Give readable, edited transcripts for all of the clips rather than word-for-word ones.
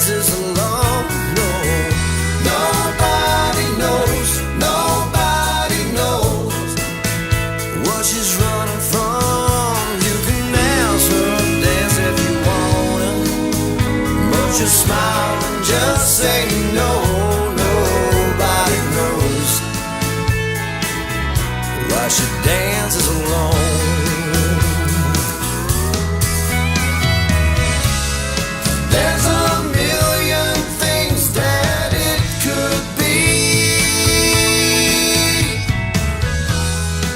dances alone. No, nobody knows, nobody knows what she's running from. You can ask her to dance if you wanna, but you smile and just say no. Nobody knows why she dances alone. There's a million things that it could be,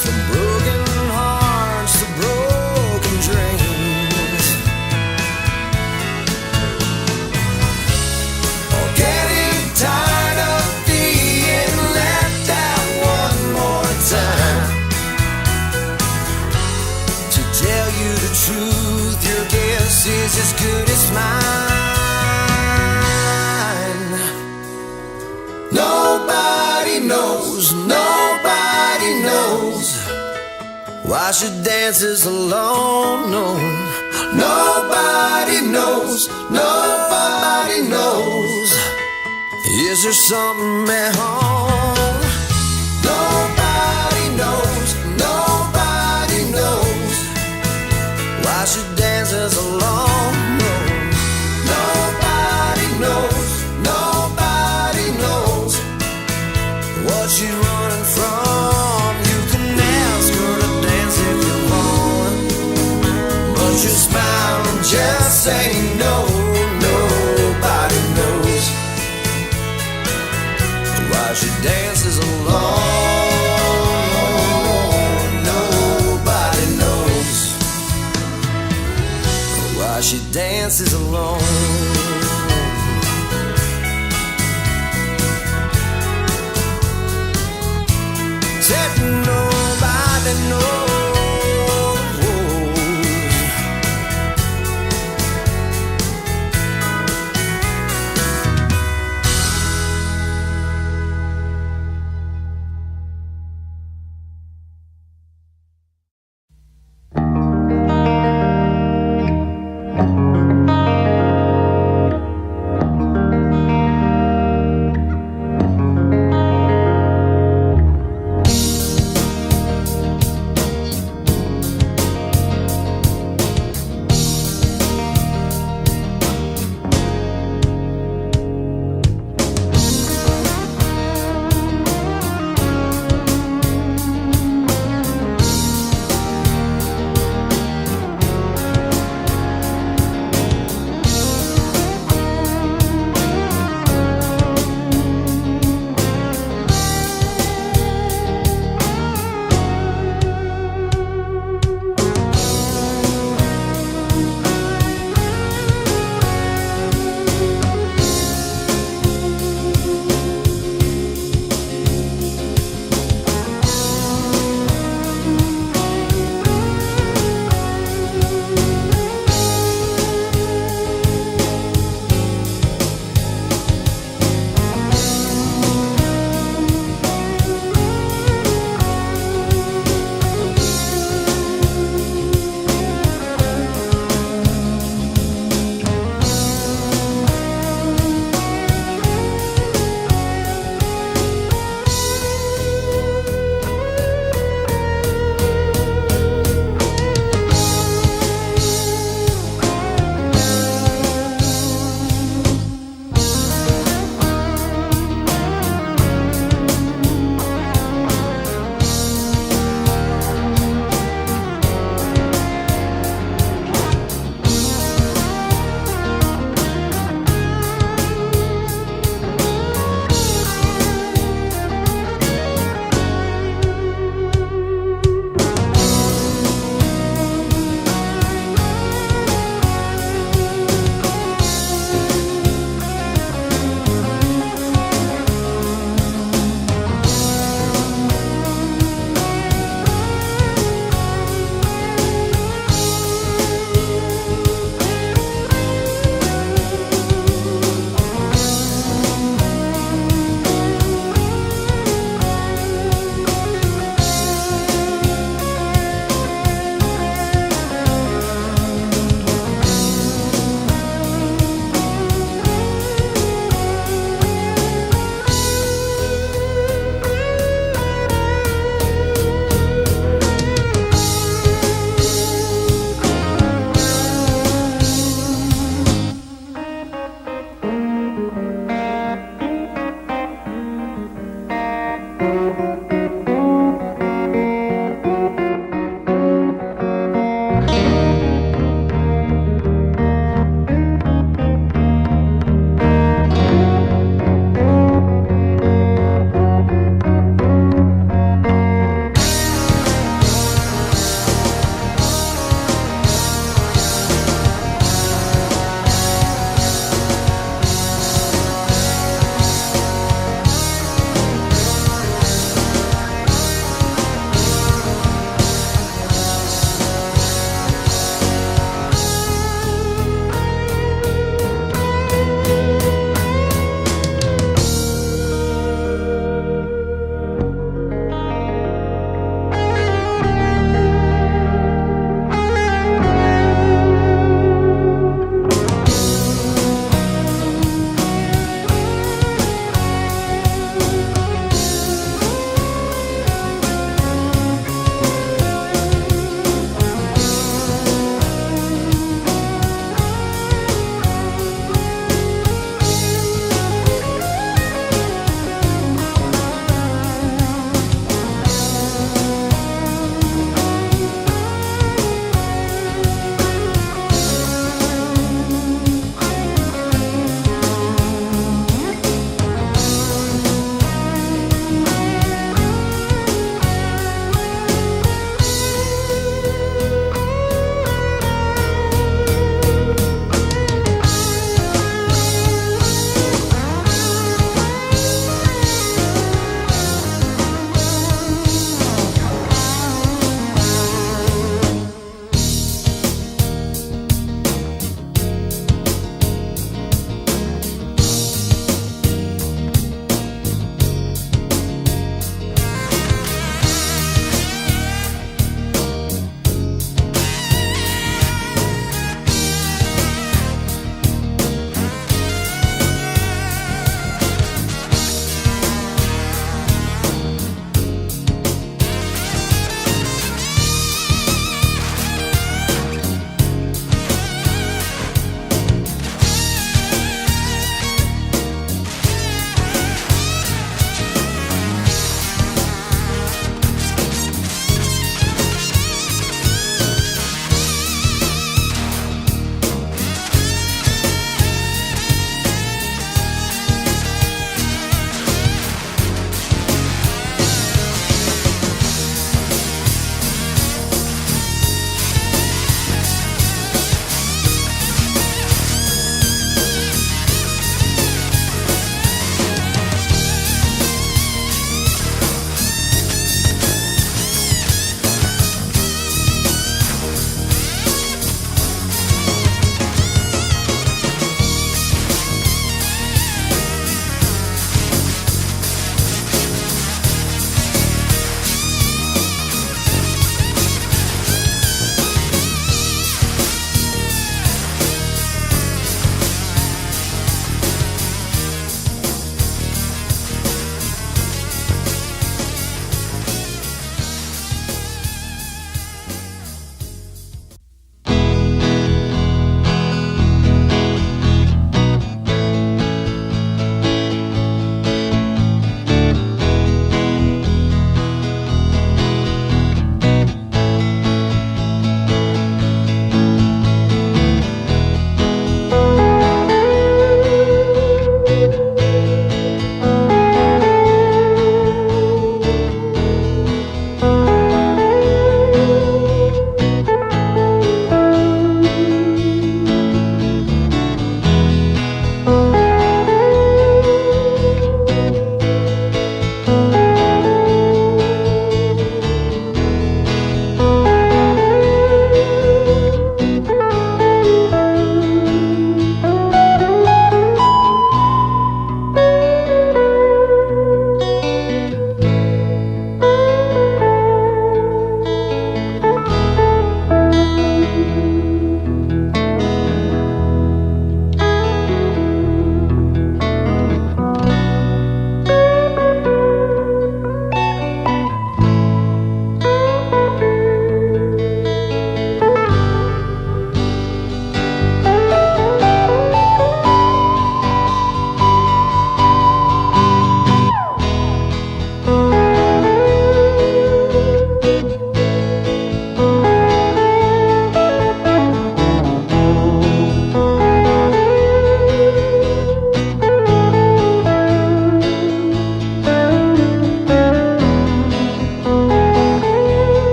from broken hearts to broken dreams, or getting tired of being left out one more time. To tell you the truth, your guess is as good as mine. Nobody knows, nobody knows why she dances alone. No, nobody knows, nobody knows. Is there something at home? Nobody knows, nobody knows why she dances alone. No, nobody knows, nobody knows what she's running from. You can ask her to dance if you want, but you smile and just say no. Nobody knows why she dances alone. Nobody knows why she dances alone. Said nobody knows.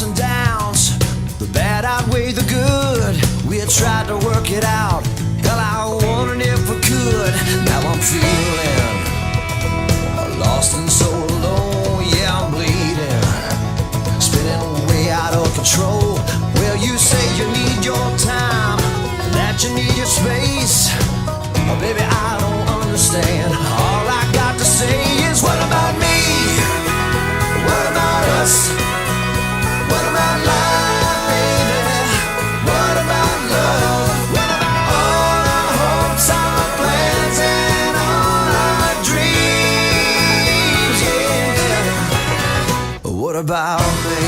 and downs. The bad outweigh the good. We had tried to work it out. Hell, I wondered if we could. Now I'm feeling lost and so alone. Yeah, I'm bleeding, spinning way out of control. Well, you say you need your time, that you need your space. Oh, baby, I don't understand. All I got to say is, what about me? What about us? What about life, baby? What about love? What about all our hopes, our plans, and all our dreams? Yeah. What about me?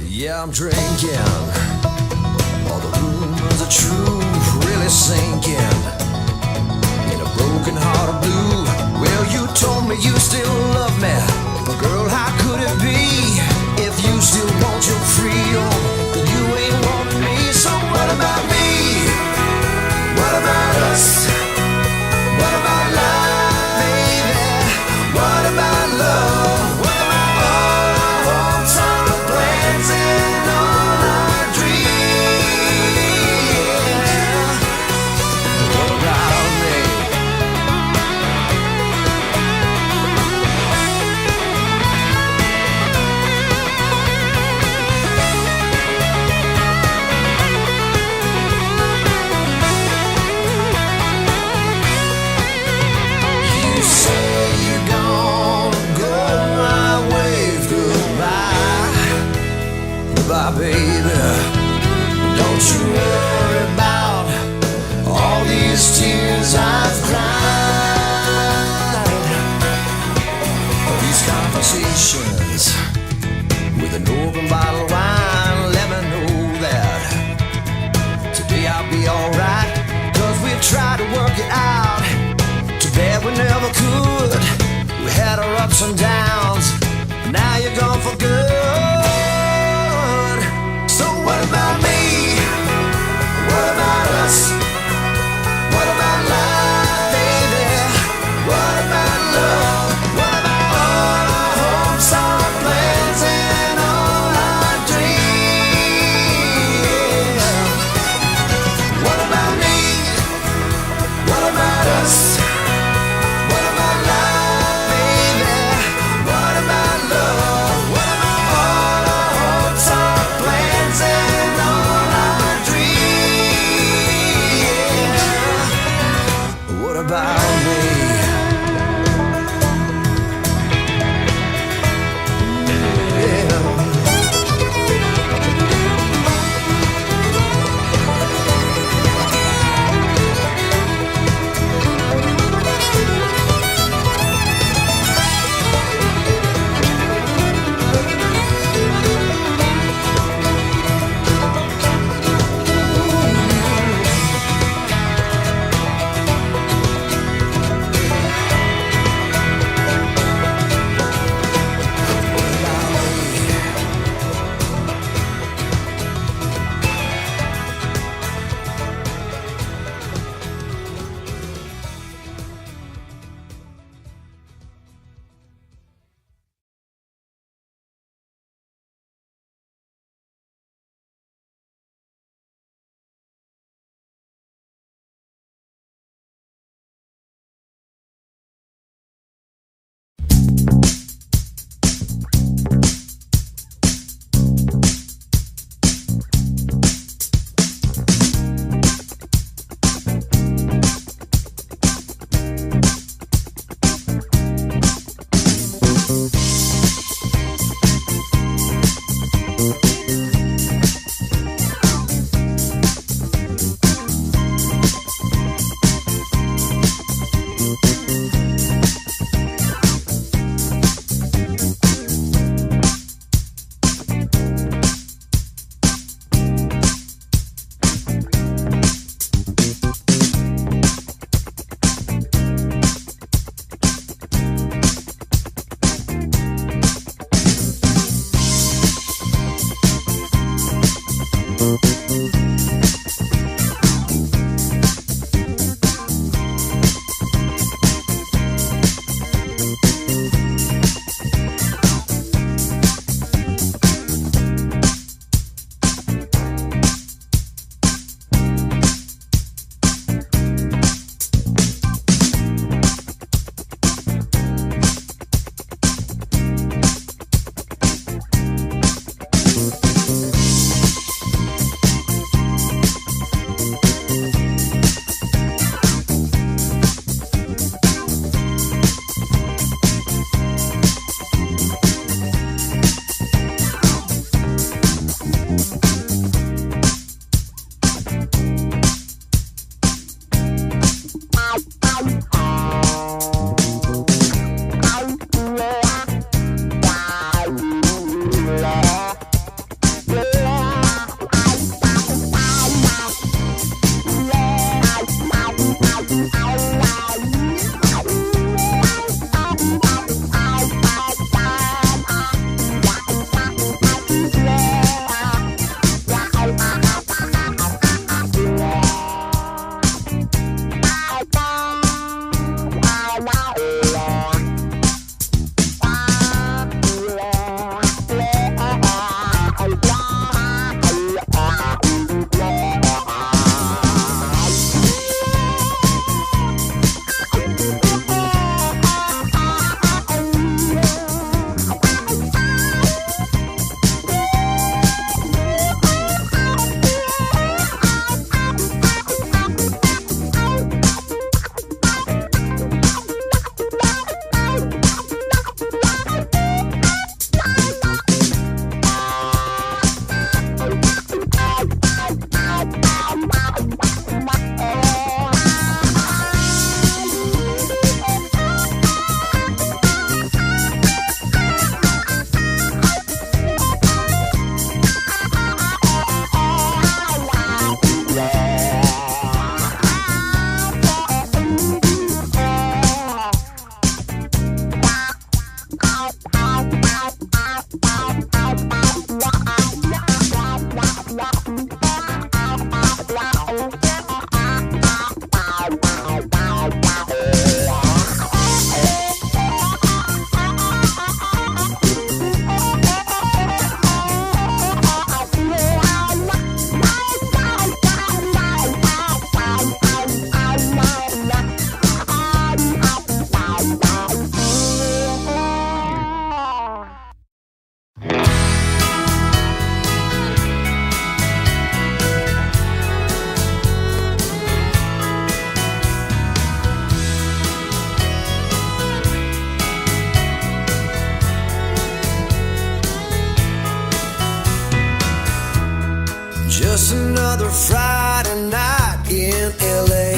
Yeah, I'm drinking. All the rumors are true, really sinking in a broken heart of blue. Well, you told me you still love me, but girl, how could it be? If you still want your freedom, then you ain't wanting me. So what about me? What about us? What about life, baby? What about love? What about all our hopes, our plans, and all our dreams? What about me? You say you're gonna go, I wave goodbye. Goodbye, baby. Don't you worry about all these tears I've cried. These conversations with an open bottle of wine let me know that today I'll be alright. Cause we've tried to work it out. Too bad we never could. We had our ups and downs. Now you're gone for good. So what about me? What about us? What about life, baby? What about love? What about all our hopes, our plans, and all our dreams? What about me? What about us? What about life, baby? Just another Friday night in LA.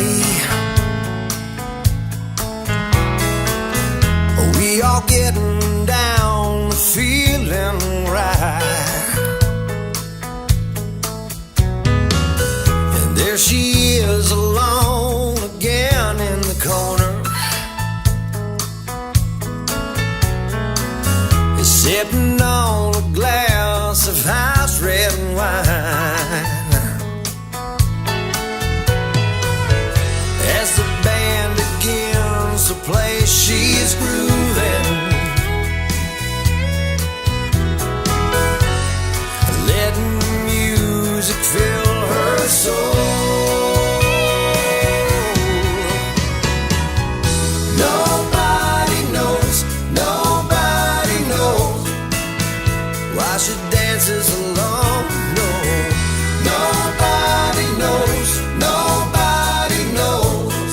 We all getting down, feeling right. And there she is alone again in the corner, sipping on a glass of house red wine. As the band begins to play, she's grooving, letting music fill her soul. Nobody knows why she dances alone. No, nobody knows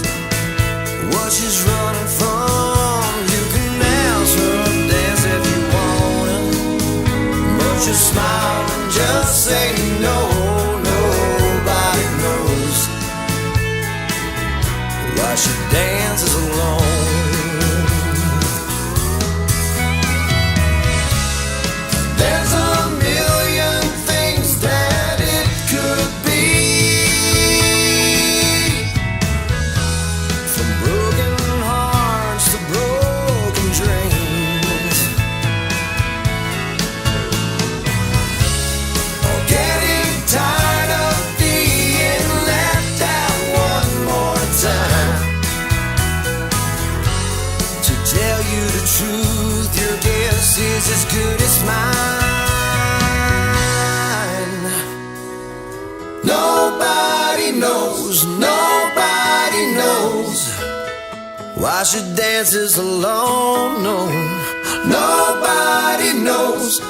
what she's running from. You can ask her to dance if you wanna, but you smile and just say no. Nobody knows why she dances alone. There's a million things that it could be, from broken hearts to broken dreams, or getting tired of being left out one more time. To tell you the truth, your guess is as good as mine. Nobody knows why she dances alone. No, nobody knows.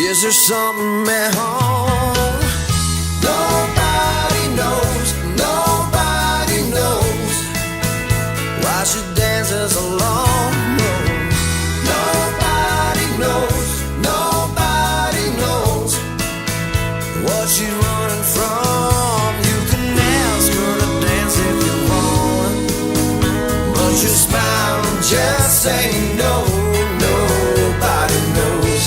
Is there something at home? Nobody knows why she dances alone. No, nobody knows what she's running from. You can ask her saying no, nobody knows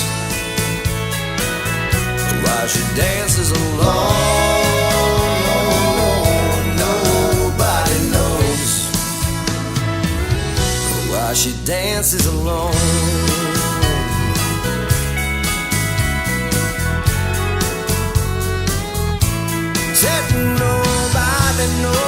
why she dances alone. Nobody knows why she dances alone. Said nobody knows.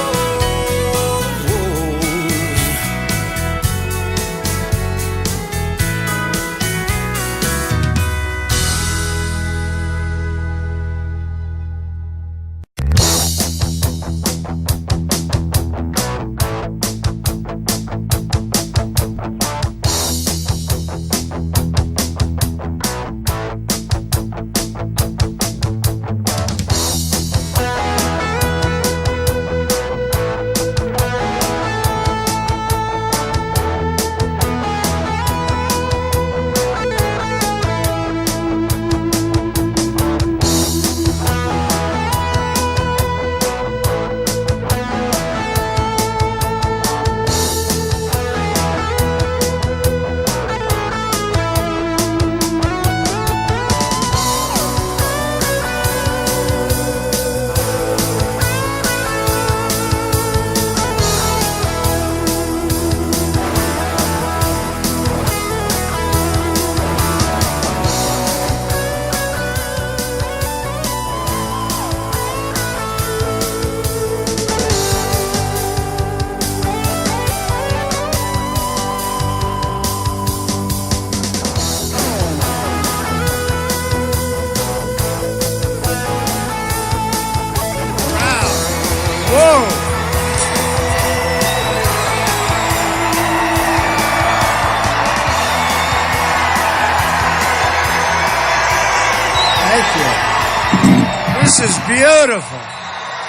This is beautiful.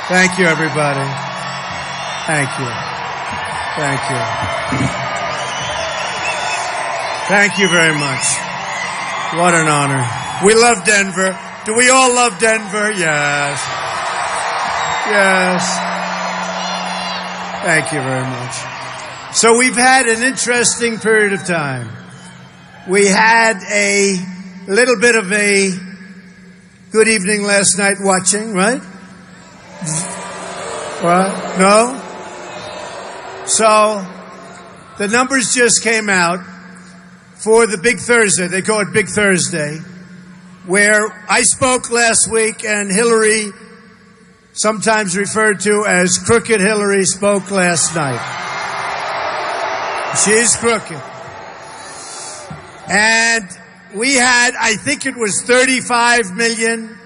Thank you, everybody. Thank you. Thank you. Thank you very much. What an honor. We love Denver. Do we all love Denver? Yes. Yes. Thank you very much. So we've had an interesting period of time. We had a little bit of a good evening last night watching, right? What? No? So, the numbers just came out for the Big Thursday. They call it Big Thursday, where I spoke last week and Hillary, sometimes referred to as Crooked Hillary, spoke last night. She's crooked. And we had, I think it was 35 million,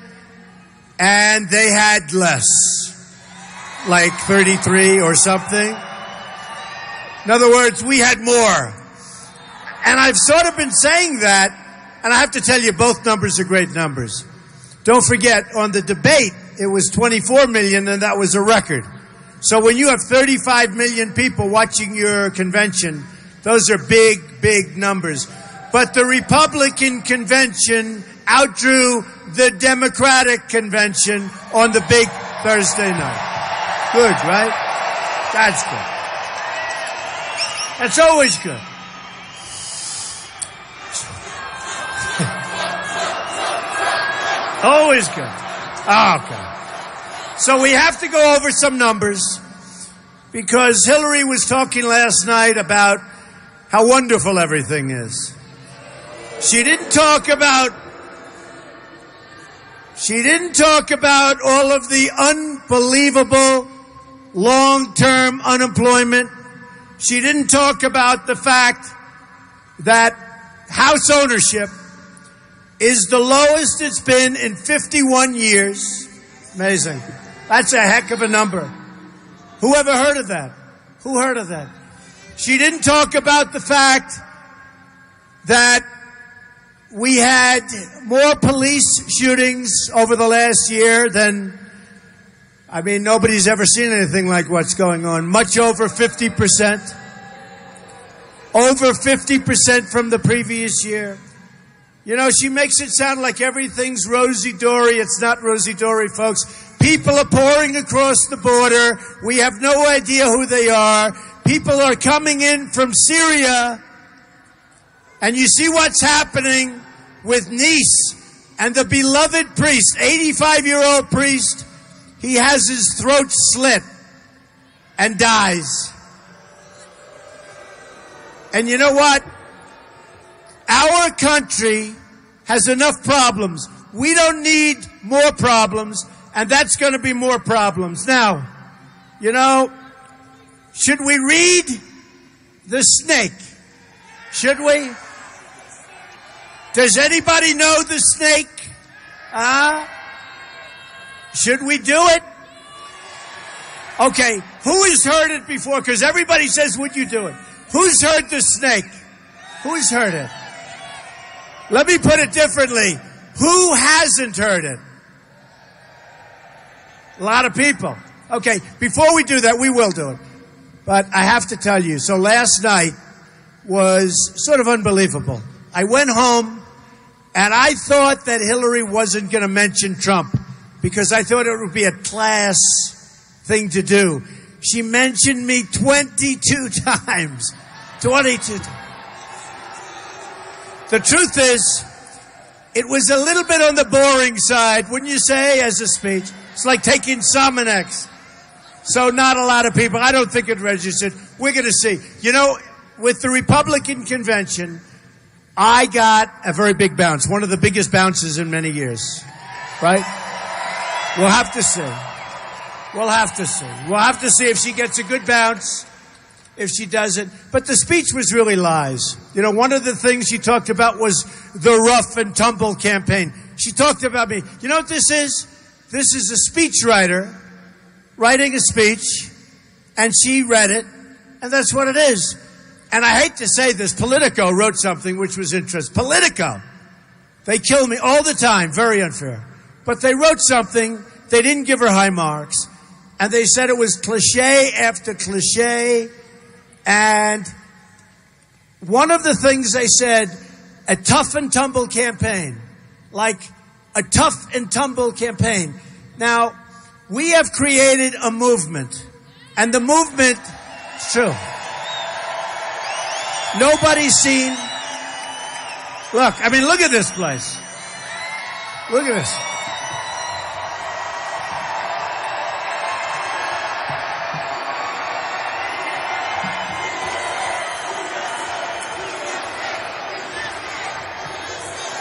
and they had less, like 33 or something. In other words, we had more. And I've sort of been saying that, and I have to tell you, both numbers are great numbers. Don't forget, on the debate, it was 24 million, and that was a record. So when you have 35 million people watching your convention, those are big, big numbers. But the Republican convention outdrew the Democratic convention on the Big Thursday night. Good, right? That's good. That's always good. Always good. Okay. So we have to go over some numbers because Hillary was talking last night about how wonderful everything is. She didn't talk about all of the unbelievable long-term unemployment. She didn't talk about the fact that house ownership is the lowest it's been in 51 years. Amazing. That's a heck of a number. Who ever heard of that? Who heard of that? She didn't talk about the fact that we had more police shootings over the last year than, nobody's ever seen anything like what's going on. Much over 50%. Over 50% from the previous year. You know, she makes it sound like everything's rosy-dory. It's not rosy-dory, folks. People are pouring across the border. We have no idea who they are. People are coming in from Syria And you see what's happening with Nice and the beloved priest, 85-year-old priest. He has his throat slit and dies. And you know what? Our country has enough problems. We don't need more problems, and that's going to be more problems. Now, you know, should we read the snake? Should we? Does anybody know the snake? Should we do it? Okay, who has heard it before? Because everybody says, would you do it? Who's heard the snake? Who's heard it? Let me put it differently. Who hasn't heard it? A lot of people. Okay, before we do that, we will do it. But I have to tell you, so last night was sort of unbelievable. I went home, and I thought that Hillary wasn't going to mention Trump because I thought it would be a class thing to do. She mentioned me 22 times. 22 times. The truth is, it was a little bit on the boring side, wouldn't you say, as a speech? It's like taking Sominex. So not a lot of people. I don't think it registered. We're going to see. You know, with the Republican convention, I got a very big bounce, one of the biggest bounces in many years, right? We'll have to see. We'll have to see. We'll have to see if she gets a good bounce, if she doesn't. But the speech was really lies. You know, one of the things she talked about was the rough and tumble campaign. She talked about me. You know what this is? This is a speechwriter writing a speech, and she read it, and that's what it is. And I hate to say this, Politico wrote something which was interesting. Politico. They kill me all the time. Very unfair. But they wrote something. They didn't give her high marks. And they said it was cliche after cliche. And one of the things they said, a tough and tumble campaign. Like a tough and tumble campaign. Now, we have created a movement. And the movement, it's true. Nobody's seen. Look, I mean, look at this place. Look at this.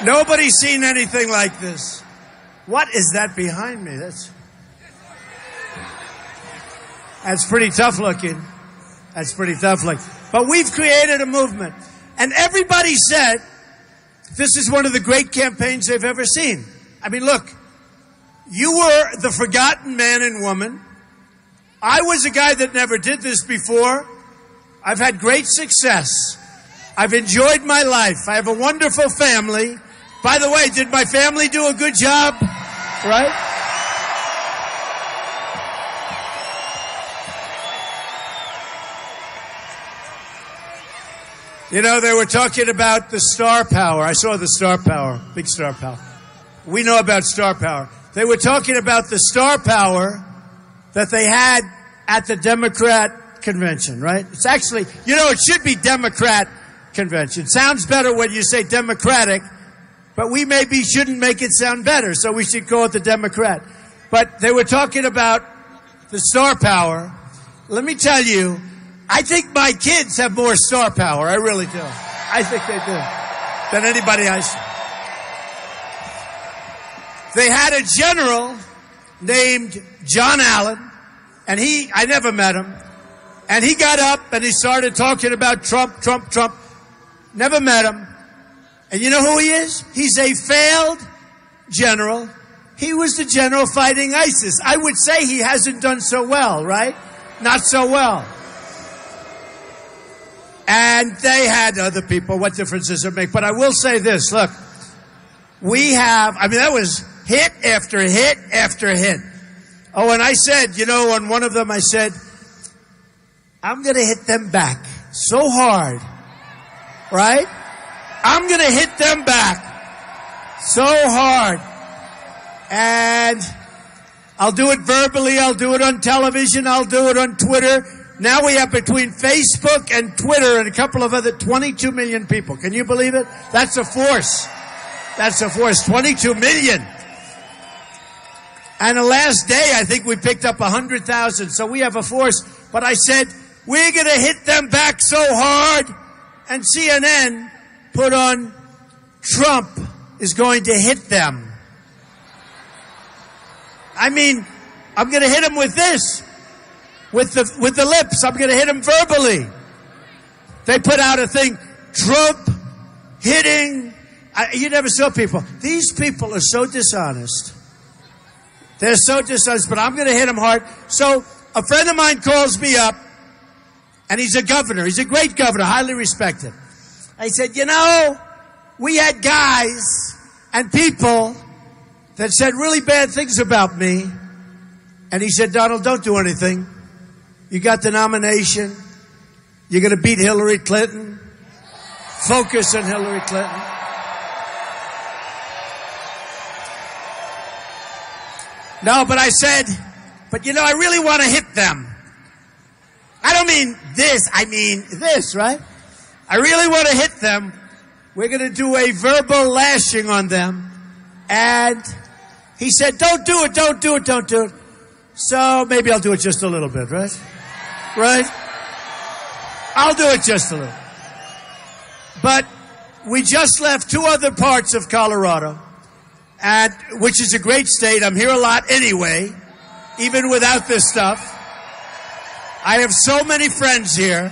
Nobody's seen anything like this. What is that behind me? That's pretty tough looking. That's pretty tough looking. But we've created a movement. And everybody said this is one of the great campaigns they've ever seen. I mean, look, you were the forgotten man and woman. I was a guy that never did this before. I've had great success. I've enjoyed my life. I have a wonderful family. By the way, did my family do a good job? Right? You know, they were talking about the star power. I saw the star power, big star power. We know about star power. They were talking about the star power that they had at the Democrat convention, right? It's actually, you know, it should be Democrat convention. Sounds better when you say Democratic, but we maybe shouldn't make it sound better, so we should call it the Democrat. But they were talking about the star power. Let me tell you, I think my kids have more star power. I really do. I think they do. Than anybody else. They had a general named John Allen, and I never met him, and he got up and he started talking about Trump. Never met him. And you know who he is? He's a failed general. He was the general fighting ISIS. I would say he hasn't done so well, right? Not so well. And they had other people. What difference does it make? But I will say this. Look, that was hit after hit after hit. Oh, and I said, you know, on one of them I said, I'm going to hit them back so hard, right? I'm going to hit them back so hard. And I'll do it verbally. I'll do it on television. I'll do it on Twitter. Now we have between Facebook and Twitter and a couple of other 22 million people. Can you believe it? That's a force. That's a force. 22 million. And the last day, I think we picked up 100,000. So we have a force. But I said, we're going to hit them back so hard. And CNN put on, Trump is going to hit them. I mean, I'm going to hit them with this. With the lips. I'm going to hit them verbally. They put out a thing, Trump hitting. You never saw people. These people are so dishonest. They're so dishonest, but I'm going to hit them hard. So a friend of mine calls me up, and he's a governor. He's a great governor, highly respected. I said, you know, we had guys and people that said really bad things about me. And he said, Donald, don't do anything. You got the nomination. You're going to beat Hillary Clinton. Focus on Hillary Clinton. No, but I said, but you know, I really want to hit them. I don't mean this, I mean this, right? I really want to hit them. We're going to do a verbal lashing on them. And he said, don't do it, don't do it, don't do it. So maybe I'll do it just a little bit, right? Right? I'll do it just a little. But we just left two other parts of Colorado, and which is a great state. I'm here a lot anyway, even without this stuff. I have so many friends here,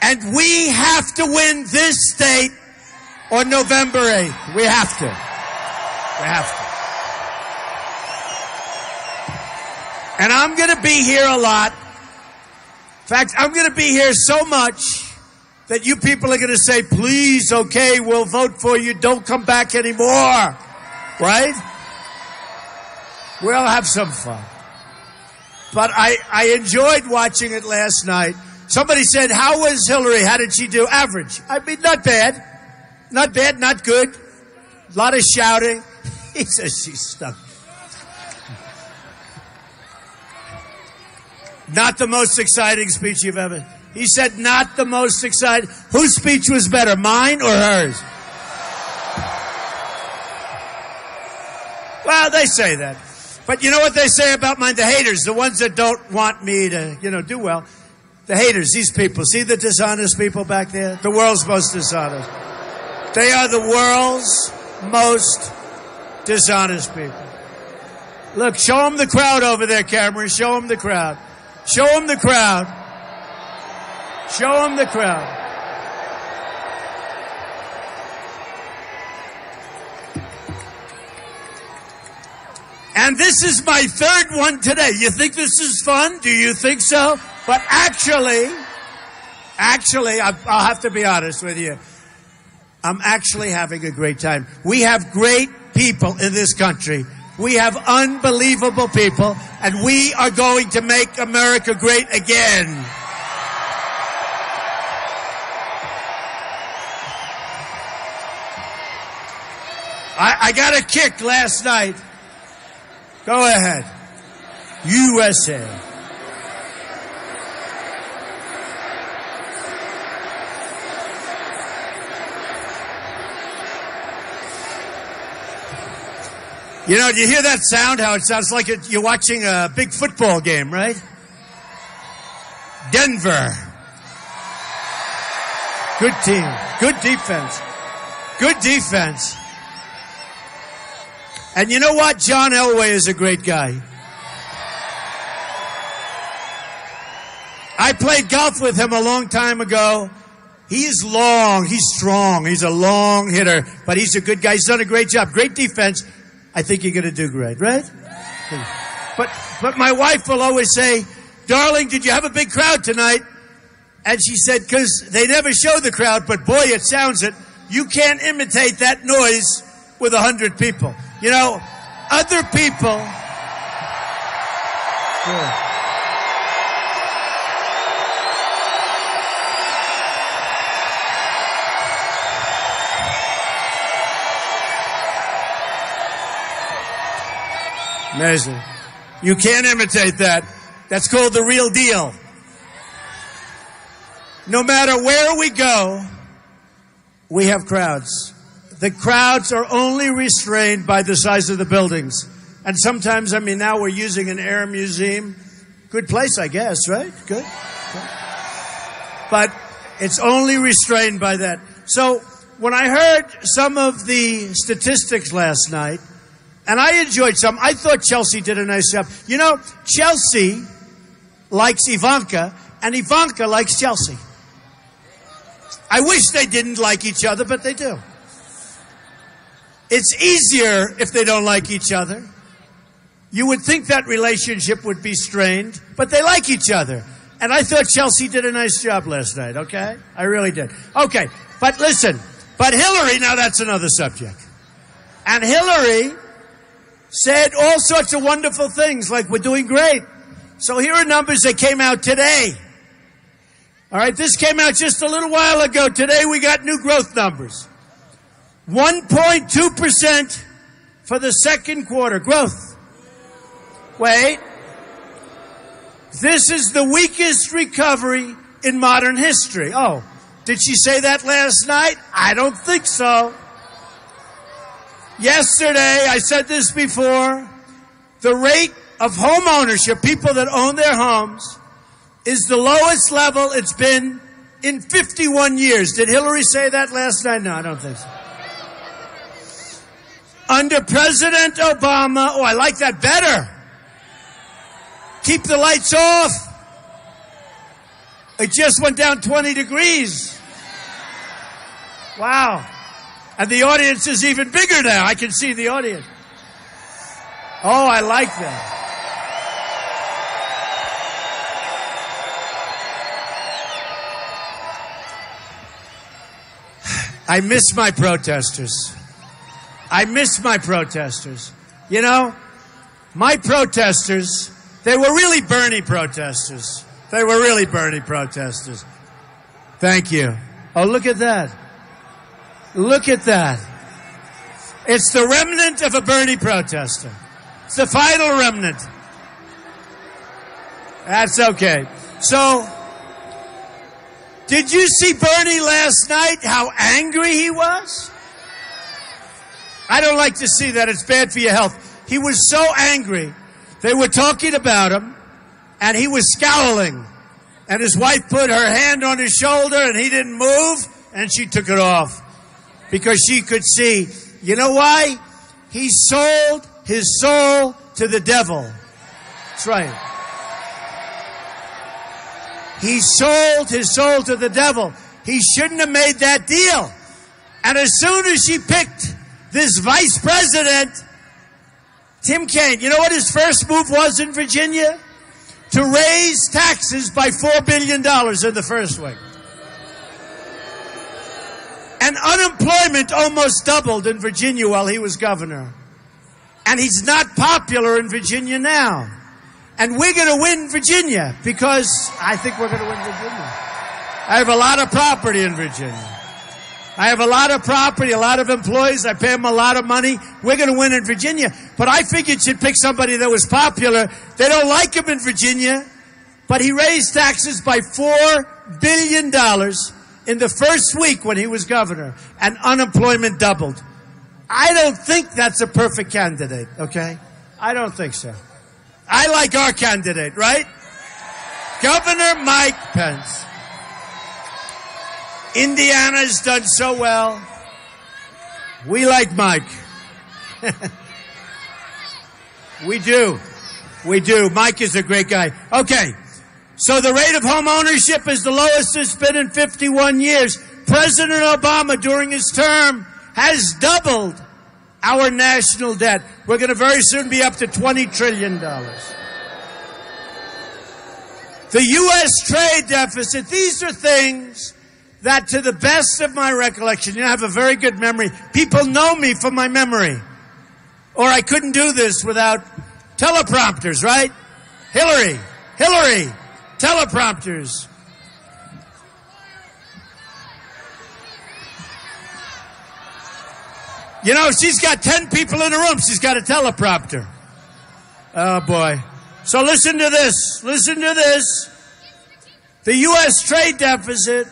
and we have to win this state on November 8th. We have to. We have to. And I'm going to be here a lot. In fact, I'm going to be here so much that you people are going to say, please, okay, we'll vote for you. Don't come back anymore. Right? We'll have some fun. But I enjoyed watching it last night. Somebody said, how was Hillary? How did she do? Average. I mean, not bad. Not bad, not good. A lot of shouting. He says she's stuck. Not the most exciting speech you've ever. He said not the most exciting. Whose speech was better, mine or hers? Well, they say that. But you know what they say about mine? The haters, the ones that don't want me to, do well. The haters, these people. See the dishonest people back there? The world's most dishonest. They are the world's most dishonest people. Look, show them the crowd over there, Cameron. Show them the crowd. Show them the crowd. Show them the crowd. And this is my third one today. You think this is fun? Do you think so? But actually, I'll have to be honest with you. I'm actually having a great time. We have great people in this country. We have unbelievable people, and we are going to make America great again. I got a kick last night. Go ahead. USA. You know, do you hear that sound? How it sounds like you're watching a big football game, right? Denver. Good team. Good defense. Good defense. And you know what? John Elway is a great guy. I played golf with him a long time ago. He's long. He's strong. He's a long hitter. But he's a good guy. He's done a great job. Great defense. I think you're going to do great, right? But my wife will always say, darling, did you have a big crowd tonight? And she said, because they never show the crowd, but boy, it sounds it. You can't imitate that noise with 100 people. You know, other people. Yeah. Amazing. You can't imitate that. That's called the real deal. no matter where we go, we have crowds. The crowds are only restrained by the size of the buildings. And sometimes, now we're using an air museum. Good place, I guess, right? Good. But it's only restrained by that. So when I heard some of the statistics last night, and I enjoyed some, I thought Chelsea did a nice job. You know, Chelsea likes Ivanka, and Ivanka likes Chelsea. I wish they didn't like each other, but they do. It's easier if they don't like each other. You would think that relationship would be strained, but they like each other. And I thought Chelsea did a nice job last night, okay? I really did. Okay, but listen, but Hillary, now that's another subject. And Hillary said all sorts of wonderful things, like we're doing great. So here are numbers that came out today. All right, this came out just a little while ago. Today we got new growth numbers. 1.2% for the second quarter growth. Wait. This is the weakest recovery in modern history. Oh, did she say that last night? I don't think so. Yesterday, I said this before, the rate of home ownership, people that own their homes, is the lowest level it's been in 51 years. Did Hillary say that last night? No, I don't think so. Under President Obama, oh, I like that better. Keep the lights off. It just went down 20 degrees. Wow. And the audience is even bigger now. I can see the audience. Oh, I like that. I miss my protesters. I miss my protesters. You know, my protesters, they were really Bernie protesters. They were really Bernie protesters. Thank you. Oh, look at that. Look at that. It's the remnant of a Bernie protester. It's the final remnant. That's okay. So, did you see Bernie last night, how angry he was? I don't like to see that. It's bad for your health. He was so angry. They were talking about him, and he was scowling. And his wife put her hand on his shoulder, and he didn't move, and she took it off. Because she could see. You know why? He sold his soul to the devil. That's right. He sold his soul to the devil. He shouldn't have made that deal. And as soon as she picked this vice president, Tim Kaine, you know what his first move was in Virginia? To raise taxes by $4 billion in the first week. And unemployment almost doubled in Virginia while he was governor. And he's not popular in Virginia now. And we're going to win Virginia because I think we're going to win Virginia. I have a lot of property in Virginia. I have a lot of property, a lot of employees. I pay them a lot of money. We're going to win in Virginia. But I figured you'd pick somebody that was popular. They don't like him in Virginia. But he raised taxes by $4 billion in the first week when he was governor. And unemployment doubled. I don't think that's a perfect candidate, okay? I don't think so. I like our candidate, right? Governor Mike Pence. Indiana's done so well. We like Mike. We do. We do. Mike is a great guy. Okay. So the rate of home ownership is the lowest it's been in 51 years. President Obama, during his term, has doubled our national debt. We're going to very soon be up to $20 trillion. The U.S. trade deficit, these are things that, to the best of my recollection, you know, I have a very good memory. People know me from my memory. Or I couldn't do this without teleprompters, right? Hillary, teleprompters. You know, she's got 10 people in the room. She's got a teleprompter. Oh, boy. So listen to this. Listen to this. The U.S. trade deficit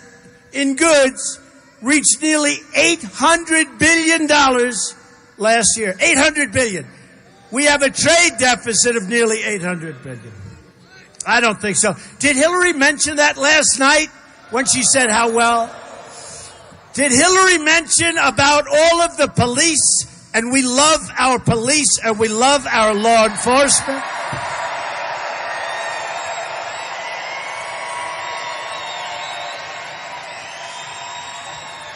in goods reached nearly $800 billion last year. $800 billion. We have a trade deficit of nearly $800 billion. I don't think so. Did Hillary mention that last night when she said how well? Did Hillary mention about all of the police, and we love our police and we love our law enforcement?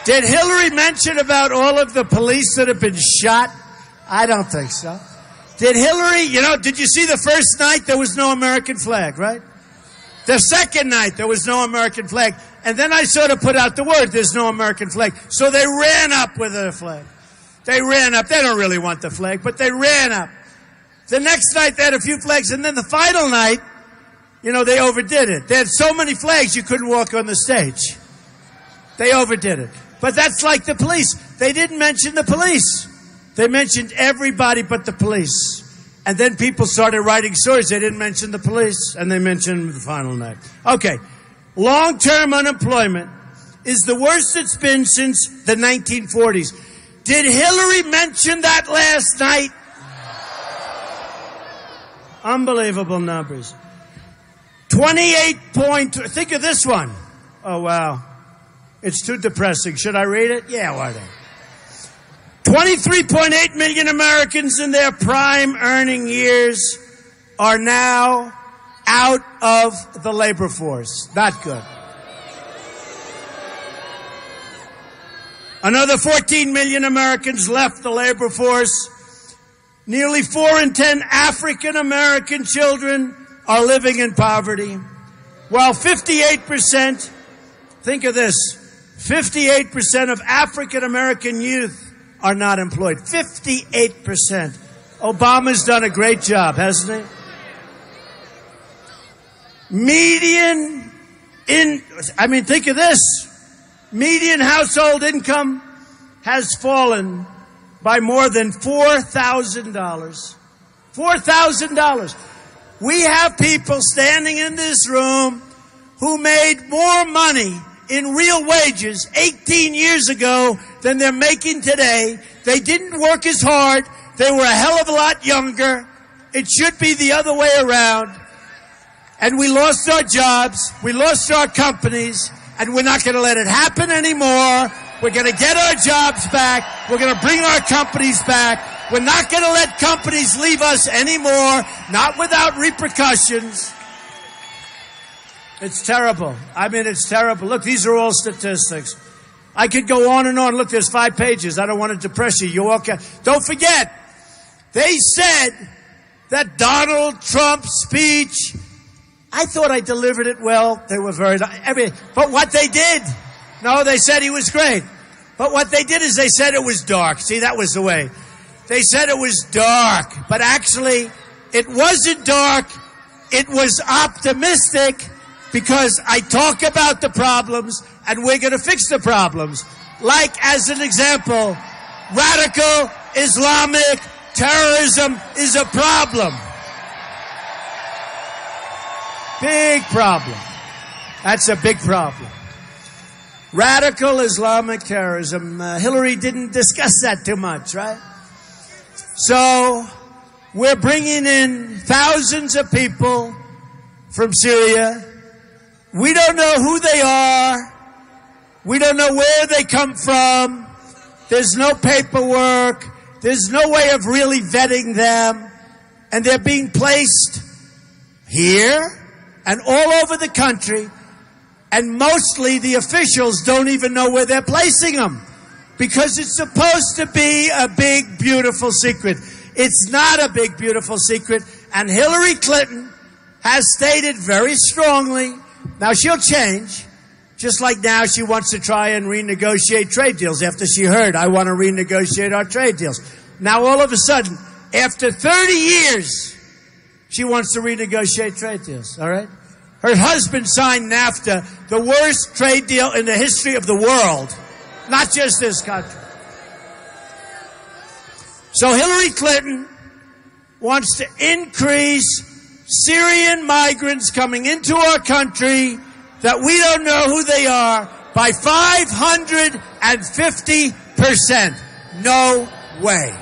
Did Hillary mention about all of the police that have been shot? I don't think so. Did Hillary, did you see the first night there was no American flag, right? The second night there was no American flag. And then I sort of put out the word, there's no American flag. So they ran up with a flag. They ran up. They don't really want the flag, but they ran up. The next night they had a few flags. And then the final night, they overdid it. They had so many flags you couldn't walk on the stage. They overdid it. But that's like the police. They didn't mention the police. They mentioned everybody but the police. And then people started writing stories. They didn't mention the police, and they mentioned the final night. Okay. Long-term unemployment is the worst it's been since the 1940s. Did Hillary mention that last night? Unbelievable numbers. 28.2. Think of this one. Oh, wow. It's too depressing. Should I read it? Yeah, why not? 23.8 million Americans in their prime earning years are now out of the labor force. Not good. Another 14 million Americans left the labor force. Nearly 4 in 10 African American children are living in poverty, while 58%, think of this, 58% of African American youth are not employed. 58%. Obama's done a great job, hasn't he? Think of this. Median household income has fallen by more than $4,000. $4,000. We have people standing in this room who made more money in real wages 18 years ago than they're making today. They didn't work as hard. They were a hell of a lot younger. It should be the other way around. And we lost our jobs. We lost our companies. And we're not going to let it happen anymore. We're going to get our jobs back. We're going to bring our companies back. We're not going to let companies leave us anymore, not without repercussions. It's terrible. It's terrible. Look, these are all statistics. I could go on and on. Look, there's 5 pages. I don't want to depress you. You're okay. Don't forget, they said that Donald Trump's speech, I thought I delivered it well. They were but what they did, no, they said he was great. But what they did is they said it was dark. See, that was the way. They said it was dark. But actually, it wasn't dark. It was optimistic. Because I talk about the problems, and we're going to fix the problems. Like, as an example, radical Islamic terrorism is a problem. Big problem. That's a big problem. Radical Islamic terrorism. Hillary didn't discuss that too much, right? So, we're bringing in thousands of people from Syria. We don't know who they are. We don't know where they come from. There's no paperwork. There's no way of really vetting them. And they're being placed here and all over the country. And mostly the officials don't even know where they're placing them. Because it's supposed to be a big, beautiful secret. It's not a big, beautiful secret. And Hillary Clinton has stated very strongly, now she'll change, just like now she wants to try and renegotiate trade deals after she heard, I want to renegotiate our trade deals. Now all of a sudden, after 30 years, she wants to renegotiate trade deals, all right? Her husband signed NAFTA, the worst trade deal in the history of the world, not just this country. So Hillary Clinton wants to increase Syrian migrants coming into our country that we don't know who they are by 550%. No way.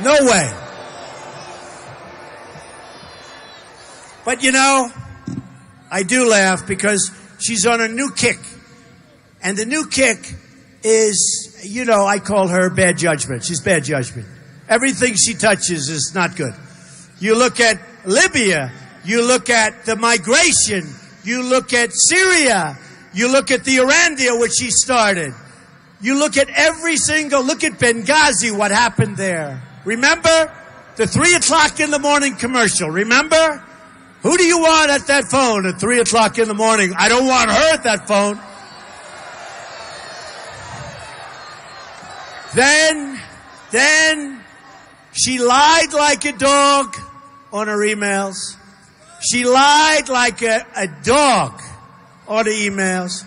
No way. But you know, I do laugh because she's on a new kick. And the new kick is, you know, I call her bad judgment. She's bad judgment. Everything she touches is not good. You look at Libya, you look at the migration, you look at Syria, you look at the Iran deal, which she started. You look at look at Benghazi, what happened there. Remember the 3 o'clock in the morning commercial? Remember? Who do you want at that phone at 3 o'clock in the morning? I don't want her at that phone. Then she lied like a dog on her emails. She lied like a dog on the emails.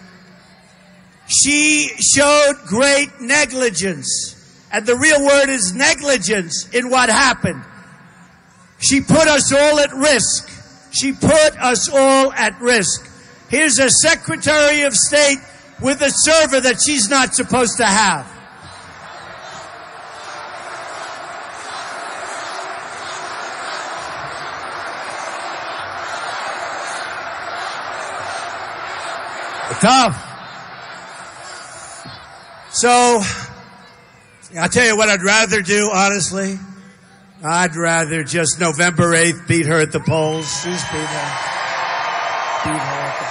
She showed great negligence. And the real word is negligence in what happened. She put us all at risk. She put us all at risk. Here's a Secretary of State with a server that she's not supposed to have. Tough. So, I'll tell you what I'd rather do, honestly. I'd rather just November 8th beat her at the polls. Just beat her. Beat her at the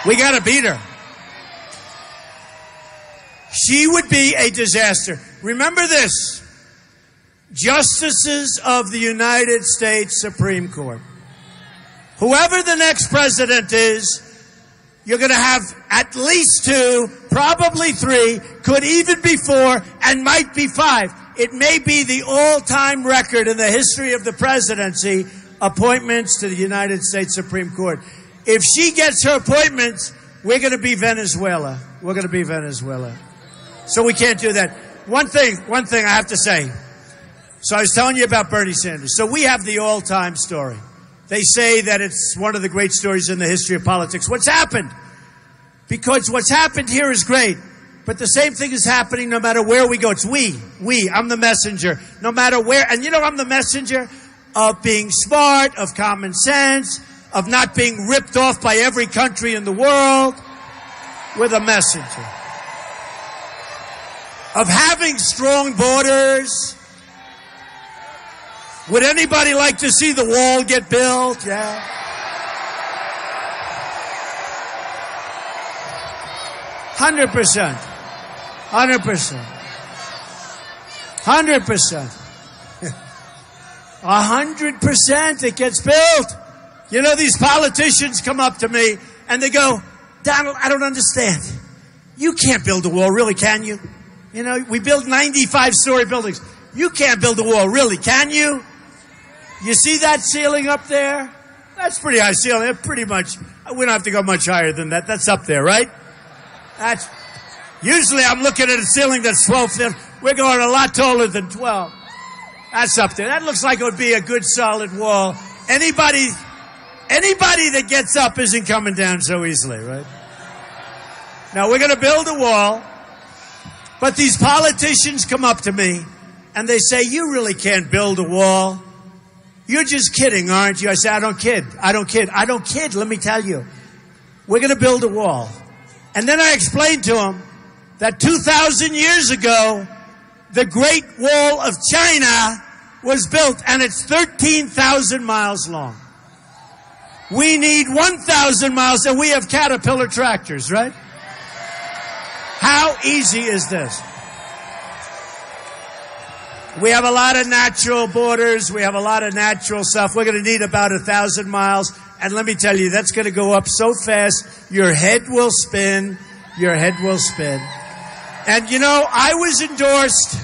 polls. We gotta beat her. She would be a disaster. Remember this. Justices of the United States Supreme Court. Whoever the next president is, you're going to have at least 2, probably 3, could even be 4, and might be 5. It may be the all-time record in the history of the presidency, appointments to the United States Supreme Court. If she gets her appointments, we're going to be Venezuela. We're going to be Venezuela. So we can't do that. One thing I have to say. So I was telling you about Bernie Sanders. So we have the all-time story. They say that it's one of the great stories in the history of politics. What's happened? Because what's happened here is great. But the same thing is happening no matter where we go. It's we. I'm the messenger. No matter where. And you know, I'm the messenger of being smart, of common sense, of not being ripped off by every country in the world. We're the messenger. Of having strong borders. Would anybody like to see the wall get built? Yeah. $100%. 100%. 100% it gets built. You know, these politicians come up to me and they go, Donald, I don't understand. You can't build a wall, really, can you? You know, we build 95-story buildings. You can't build a wall, really, can you? You see that ceiling up there? That's pretty high ceiling. Pretty much, we don't have to go much higher than that. That's up there, right? That's usually I'm looking at a ceiling that's 12 feet. We're going a lot taller than 12. That's up there. That looks like it would be a good solid wall. Anybody that gets up isn't coming down so easily, right? Now we're going to build a wall, but these politicians come up to me and they say, you really can't build a wall. You're just kidding, aren't you? I say, I don't kid. Let me tell you. We're going to build a wall. And then I explained to him that 2,000 years ago, the Great Wall of China was built, and it's 13,000 miles long. We need 1,000 miles, and we have Caterpillar tractors, right? How easy is this? We have a lot of natural borders. We have a lot of natural stuff. We're going to need about 1,000 miles. And let me tell you, that's going to go up so fast, your head will spin. Your head will spin. And you know, I was endorsed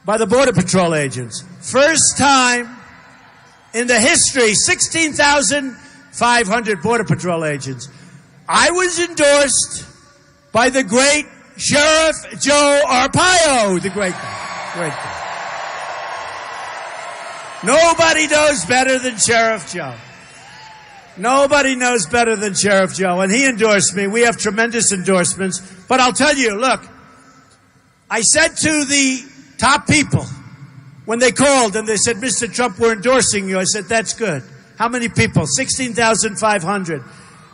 by the Border Patrol agents. First time in the history, 16,500 Border Patrol agents. I was endorsed by the great Sheriff Joe Arpaio, the great guy. Great guy. Nobody knows better than Sheriff Joe. Nobody knows better than Sheriff Joe. And he endorsed me. We have tremendous endorsements. But I'll tell you, look, I said to the top people when they called and they said, Mr. Trump, we're endorsing you. I said, that's good. How many people? 16,500.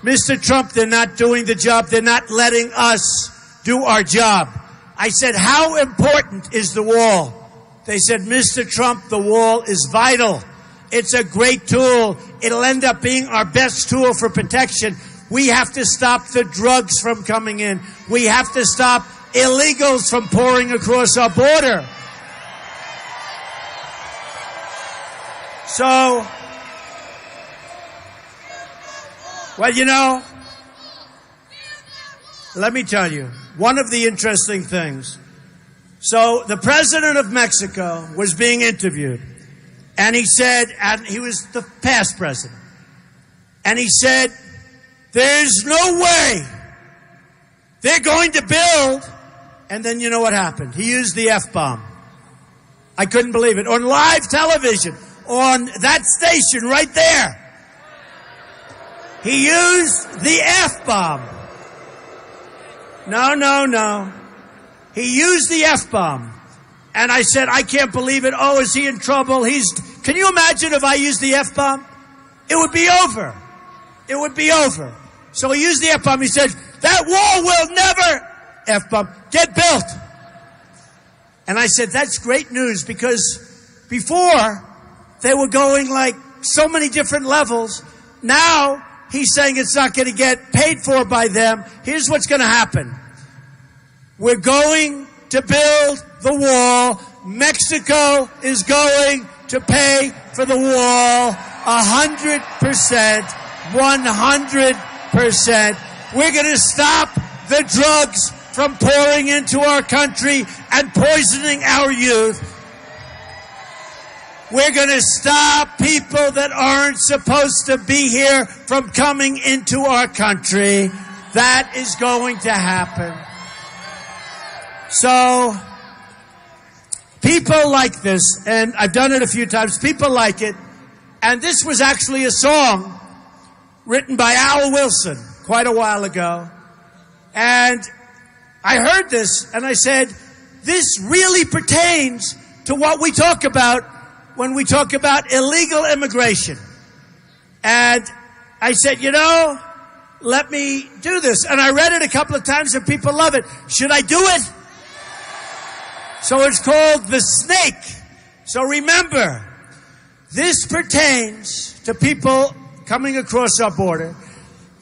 Mr. Trump, they're not doing the job. They're not letting us do our job. I said, how important is the wall? They said, Mr. Trump, the wall is vital. It's a great tool. It'll end up being our best tool for protection. We have to stop the drugs from coming in. We have to stop illegals from pouring across our border. So, well, you know, let me tell you, one of the interesting things. So the president of Mexico was being interviewed, and he said, and he was the past president, and he said, there's no way they're going to build, and then you know what happened? He used the F-bomb. I couldn't believe it. On live television, on that station right there, he used the F-bomb. No. He used the F-bomb. And I said, I can't believe it. Oh, is he in trouble? Can you imagine if I used the F-bomb? It would be over. It would be over. So he used the F-bomb. He said, that wall will never, F-bomb, get built. And I said, that's great news, because before they were going like so many different levels. Now he's saying it's not going to get paid for by them. Here's what's going to happen. We're going to build the wall. Mexico is going to pay for the wall 100%, 100%. We're going to stop the drugs from pouring into our country and poisoning our youth. We're going to stop people that aren't supposed to be here from coming into our country. That is going to happen. So, people like this, and I've done it a few times, people like it, and this was actually a song written by Al Wilson quite a while ago, and I heard this, and I said, this really pertains to what we talk about when we talk about illegal immigration. And I said, you know, let me do this. And I read it a couple of times and people love it. Should I do it? So it's called The Snake. So remember, this pertains to people coming across our border.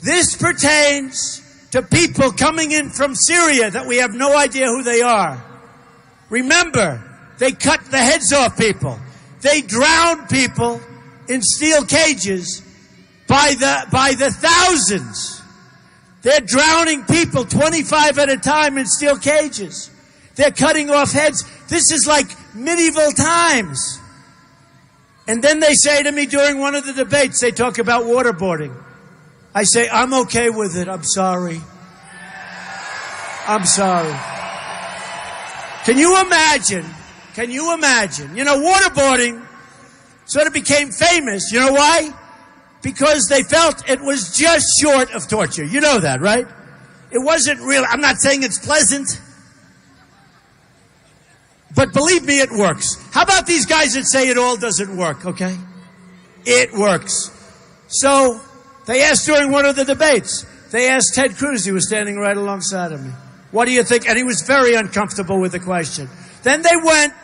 This pertains to people coming in from Syria that we have no idea who they are. Remember, they cut the heads off people. They drown people in steel cages by the thousands. They're drowning people 25 at a time in steel cages. They're cutting off heads. This is like medieval times. And then they say to me during one of the debates, they talk about waterboarding. I say, I'm okay with it. I'm sorry. I'm sorry. Can you imagine? You know, waterboarding sort of became famous. You know why? Because they felt it was just short of torture. You know that, right? It wasn't real. I'm not saying it's pleasant. But believe me, it works. How about these guys that say it all doesn't work, okay? It works. So they asked during one of the debates, they asked Ted Cruz, he was standing right alongside of me, what do you think? And he was very uncomfortable with the question. Then they went,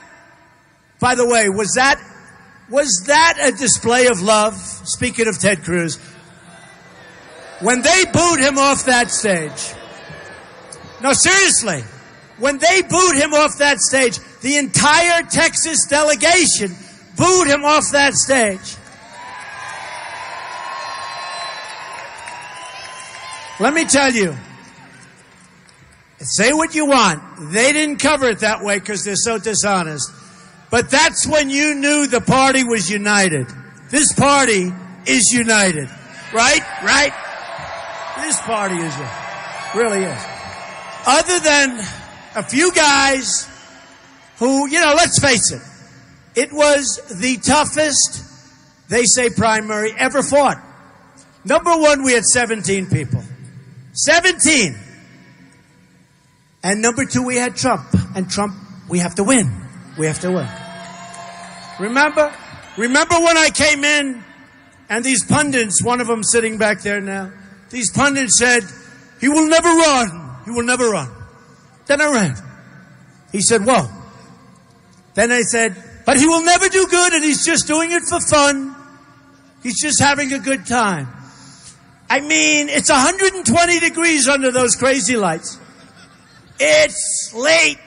by the way, was that a display of love? Speaking of Ted Cruz, when they booed him off that stage, no, seriously, when they booed him off that stage, the entire Texas delegation booed him off that stage. Let me tell you, say what you want. They didn't cover it that way because they're so dishonest. But that's when you knew the party was united. This party is united. Right? Right? This party is really is. Other than a few guys who, you know, let's face it, It was the toughest, they say, primary ever fought. Number one, we had 17 people. 17. And number two, we had Trump. And Trump, we have to win. We have to win. Remember when I came in and these pundits, one of them sitting back there now, these pundits said, he will never run. He will never run. Then I ran. He said, whoa. Then I said, but he will never do good and he's just doing it for fun. He's just having a good time. I mean, it's 120 degrees under those crazy lights. It's late.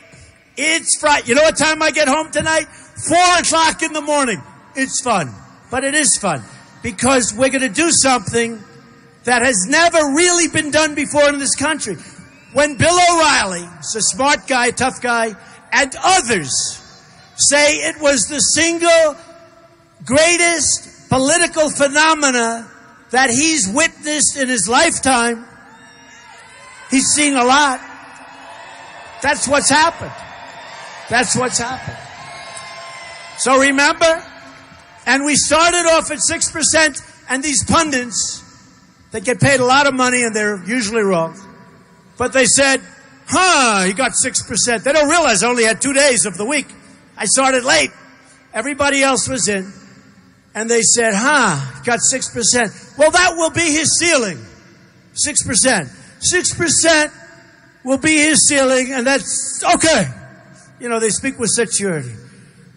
It's Friday. You know what time I get home tonight? 4 o'clock in the morning. It's fun. But it is fun. Because we're going to do something that has never really been done before in this country. When Bill O'Reilly, who's a smart guy, tough guy, and others say it was the single greatest political phenomena that he's witnessed in his lifetime, he's seen a lot. That's what's happened. That's what's happened. So remember, and we started off at 6%, and these pundits, they get paid a lot of money, and they're usually wrong. But they said, he got 6%. They don't realize I only had 2 days of the week. I started late. Everybody else was in. And they said, got 6%. Well, that will be his ceiling. 6%. 6% will be his ceiling, and that's okay. You know, they speak with security.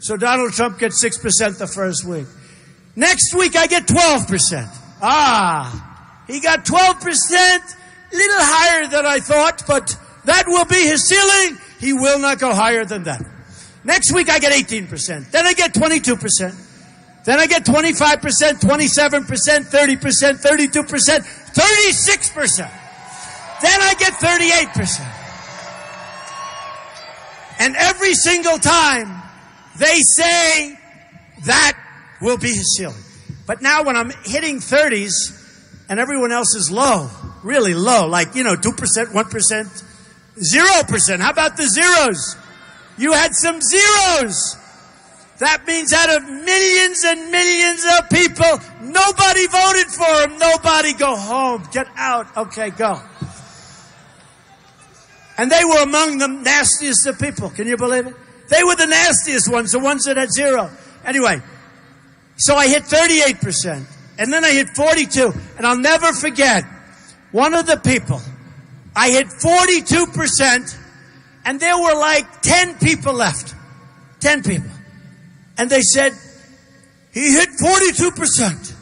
So Donald Trump gets 6% the first week. Next week, I get 12%. He got 12%, a little higher than I thought, but that will be his ceiling. He will not go higher than that. Next week, I get 18%. Then I get 22%. Then I get 25%, 27%, 30%, 32%, 36%. Then I get 38%. And every single time, they say that will be his ceiling. But now when I'm hitting 30s and everyone else is low, really low, like, 2%, 1%, 0%. How about the zeros? You had some zeros. That means out of millions and millions of people, nobody voted for him. Nobody. Go home. Get out. Okay, go. And they were among the nastiest of people. Can you believe it? They were the nastiest ones, the ones that had zero. Anyway, so I hit 38%. And then I hit 42. And I'll never forget, one of the people, I hit 42%, and there were like 10 people left. 10 people. And they said, he hit 42%,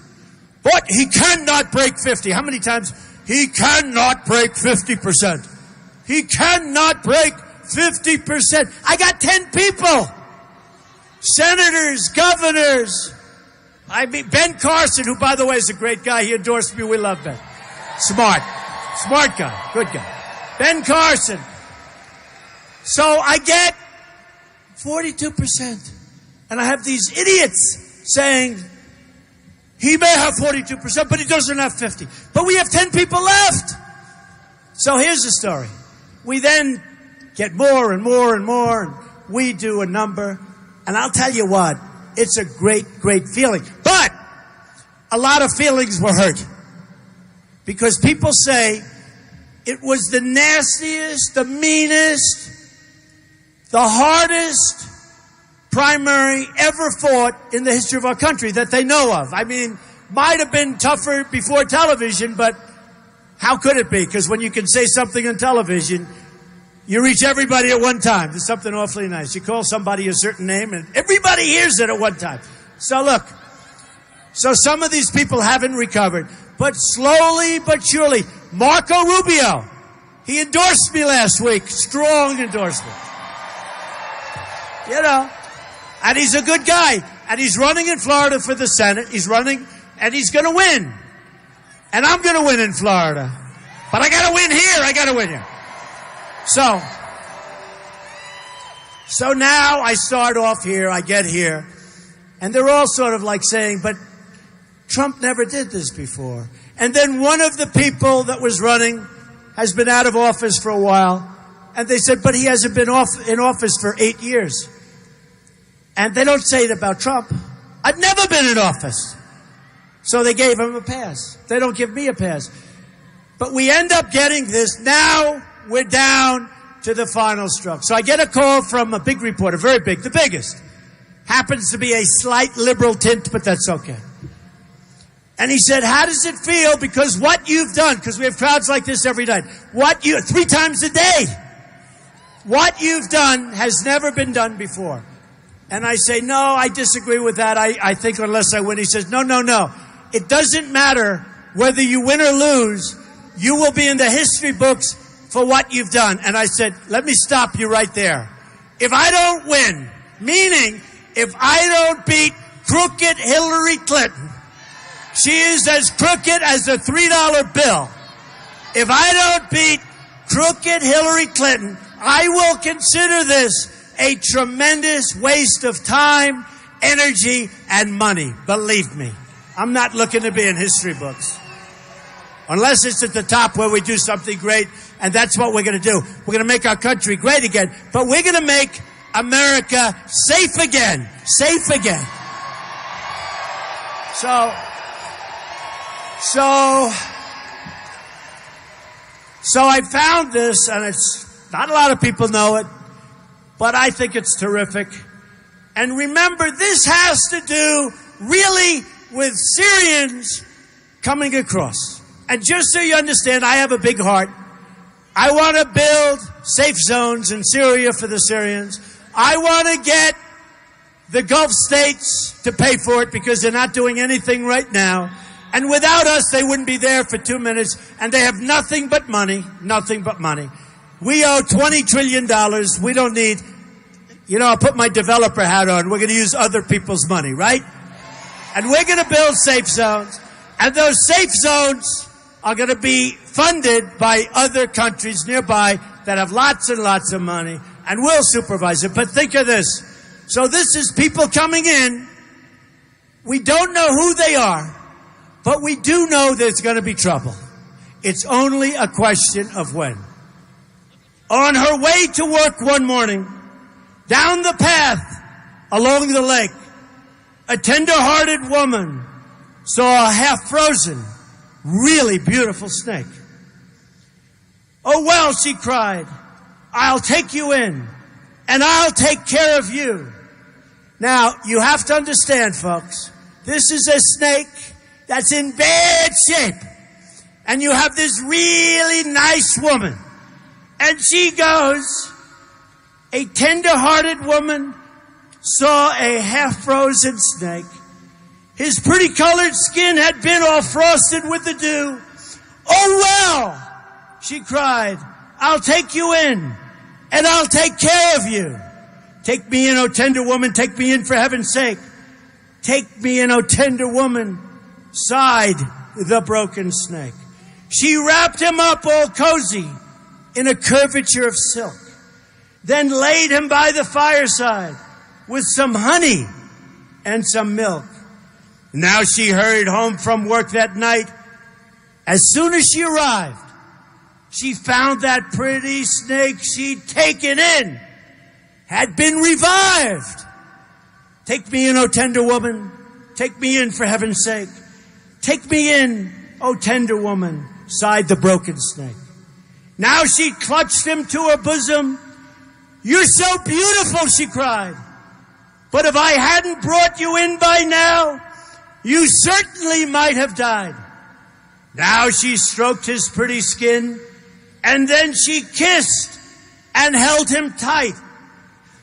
but he cannot break 50. How many times? He cannot break 50%. He cannot break 50%. I got 10 people. Senators, governors. I mean, Ben Carson, who, by the way, is a great guy. He endorsed me. We love Ben. Smart guy, good guy. Ben Carson. So I get 42%. And I have these idiots saying, he may have 42%, but he doesn't have 50. But we have 10 people left. So here's the story. We then get more and more and more, and we do a number. And I'll tell you what, it's a great, great feeling. But a lot of feelings were hurt. Because people say it was the nastiest, the meanest, the hardest primary ever fought in the history of our country that they know of. I mean, might have been tougher before television, but how could it be? Because when you can say something on television, you reach everybody at one time. There's something awfully nice. You call somebody a certain name, and everybody hears it at one time. So look, so some of these people haven't recovered, but slowly but surely. Marco Rubio, he endorsed me last week. Strong endorsement. And he's a good guy. And he's running in Florida for the Senate. He's running, and he's going to win. And I'm going to win in Florida. But I got to win here. I got to win here. So now I start off here. I get here. And they're all sort of like saying, but Trump never did this before. And then one of the people that was running has been out of office for a while. And they said, but he hasn't been in office for 8 years. And they don't say it about Trump. I've never been in office. So they gave him a pass. They don't give me a pass. But we end up getting this. Now we're down to the final stroke. So I get a call from a big reporter, very big, the biggest. Happens to be a slight liberal tint, but that's okay. And he said, how does it feel? Because what you've done, because we have crowds like this every night, 3 times a day, what you've done has never been done before. And I say, no, I disagree with that. I think unless I win. He says, no. It doesn't matter whether you win or lose. You will be in the history books for what you've done. And I said, let me stop you right there. If I don't win, meaning if I don't beat crooked Hillary Clinton, she is as crooked as a $3 bill. If I don't beat crooked Hillary Clinton, I will consider this a tremendous waste of time, energy, and money. Believe me, I'm not looking to be in history books. Unless it's at the top where we do something great, and that's what we're going to do. We're going to make our country great again, but we're going to make America safe again. Safe again. So I found this, and it's not a lot of people know it, but I think it's terrific. And remember, this has to do really with Syrians coming across. And just so you understand, I have a big heart. I want to build safe zones in Syria for the Syrians. I want to get the Gulf states to pay for it because they're not doing anything right now. And without us, they wouldn't be there for 2 minutes. And they have nothing but money, nothing but money. We owe $20 trillion. We don't need, I'll put my developer hat on. We're going to use other people's money, right? And we're going to build safe zones. And those safe zones are going to be funded by other countries nearby that have lots and lots of money. And we'll supervise it. But think of this. So this is people coming in. We don't know who they are, but we do know there's going to be trouble. It's only a question of when. On her way to work one morning, down the path along the lake, a tender-hearted woman saw a half-frozen, really beautiful snake. Oh, well, she cried, I'll take you in, and I'll take care of you. Now, you have to understand, folks, this is a snake that's in bad shape. And you have this really nice woman. And she goes, a tender-hearted woman saw a half-frozen snake. His pretty colored skin had been all frosted with the dew. Oh, well, she cried, I'll take you in, and I'll take care of you. Take me in, oh tender woman, take me in for heaven's sake. Take me in, oh tender woman, sighed the broken snake. She wrapped him up all cozy in a curvature of silk, then laid him by the fireside with some honey and some milk. Now she hurried home from work that night. As soon as she arrived, she found that pretty snake she'd taken in had been revived. Take me in, oh tender woman. Take me in for heaven's sake. Take me in, oh tender woman, sighed the broken snake. Now she clutched him to her bosom. You're so beautiful, she cried. But if I hadn't brought you in by now, you certainly might have died. Now she stroked his pretty skin, and then she kissed and held him tight.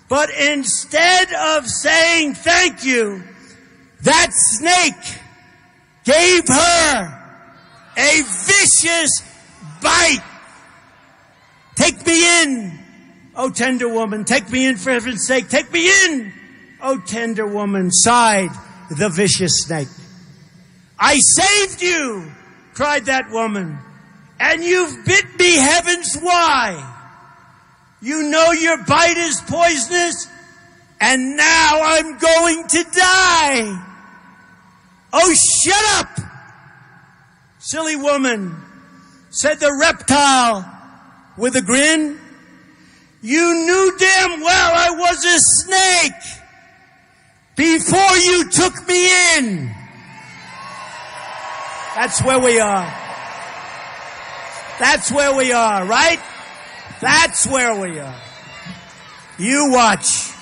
But instead of saying thank you, that snake gave her a vicious bite. Take me in, oh tender woman. Take me in for heaven's sake. Take me in, oh tender woman, sighed the vicious snake. I saved you, cried that woman, and you've bit me, heavens why? You know your bite is poisonous, and now I'm going to die. Oh, shut up, silly woman, said the reptile with a grin. You knew damn well I was a snake. before you took me in. That's where we are. That's where we are, right? That's where we are. You watch.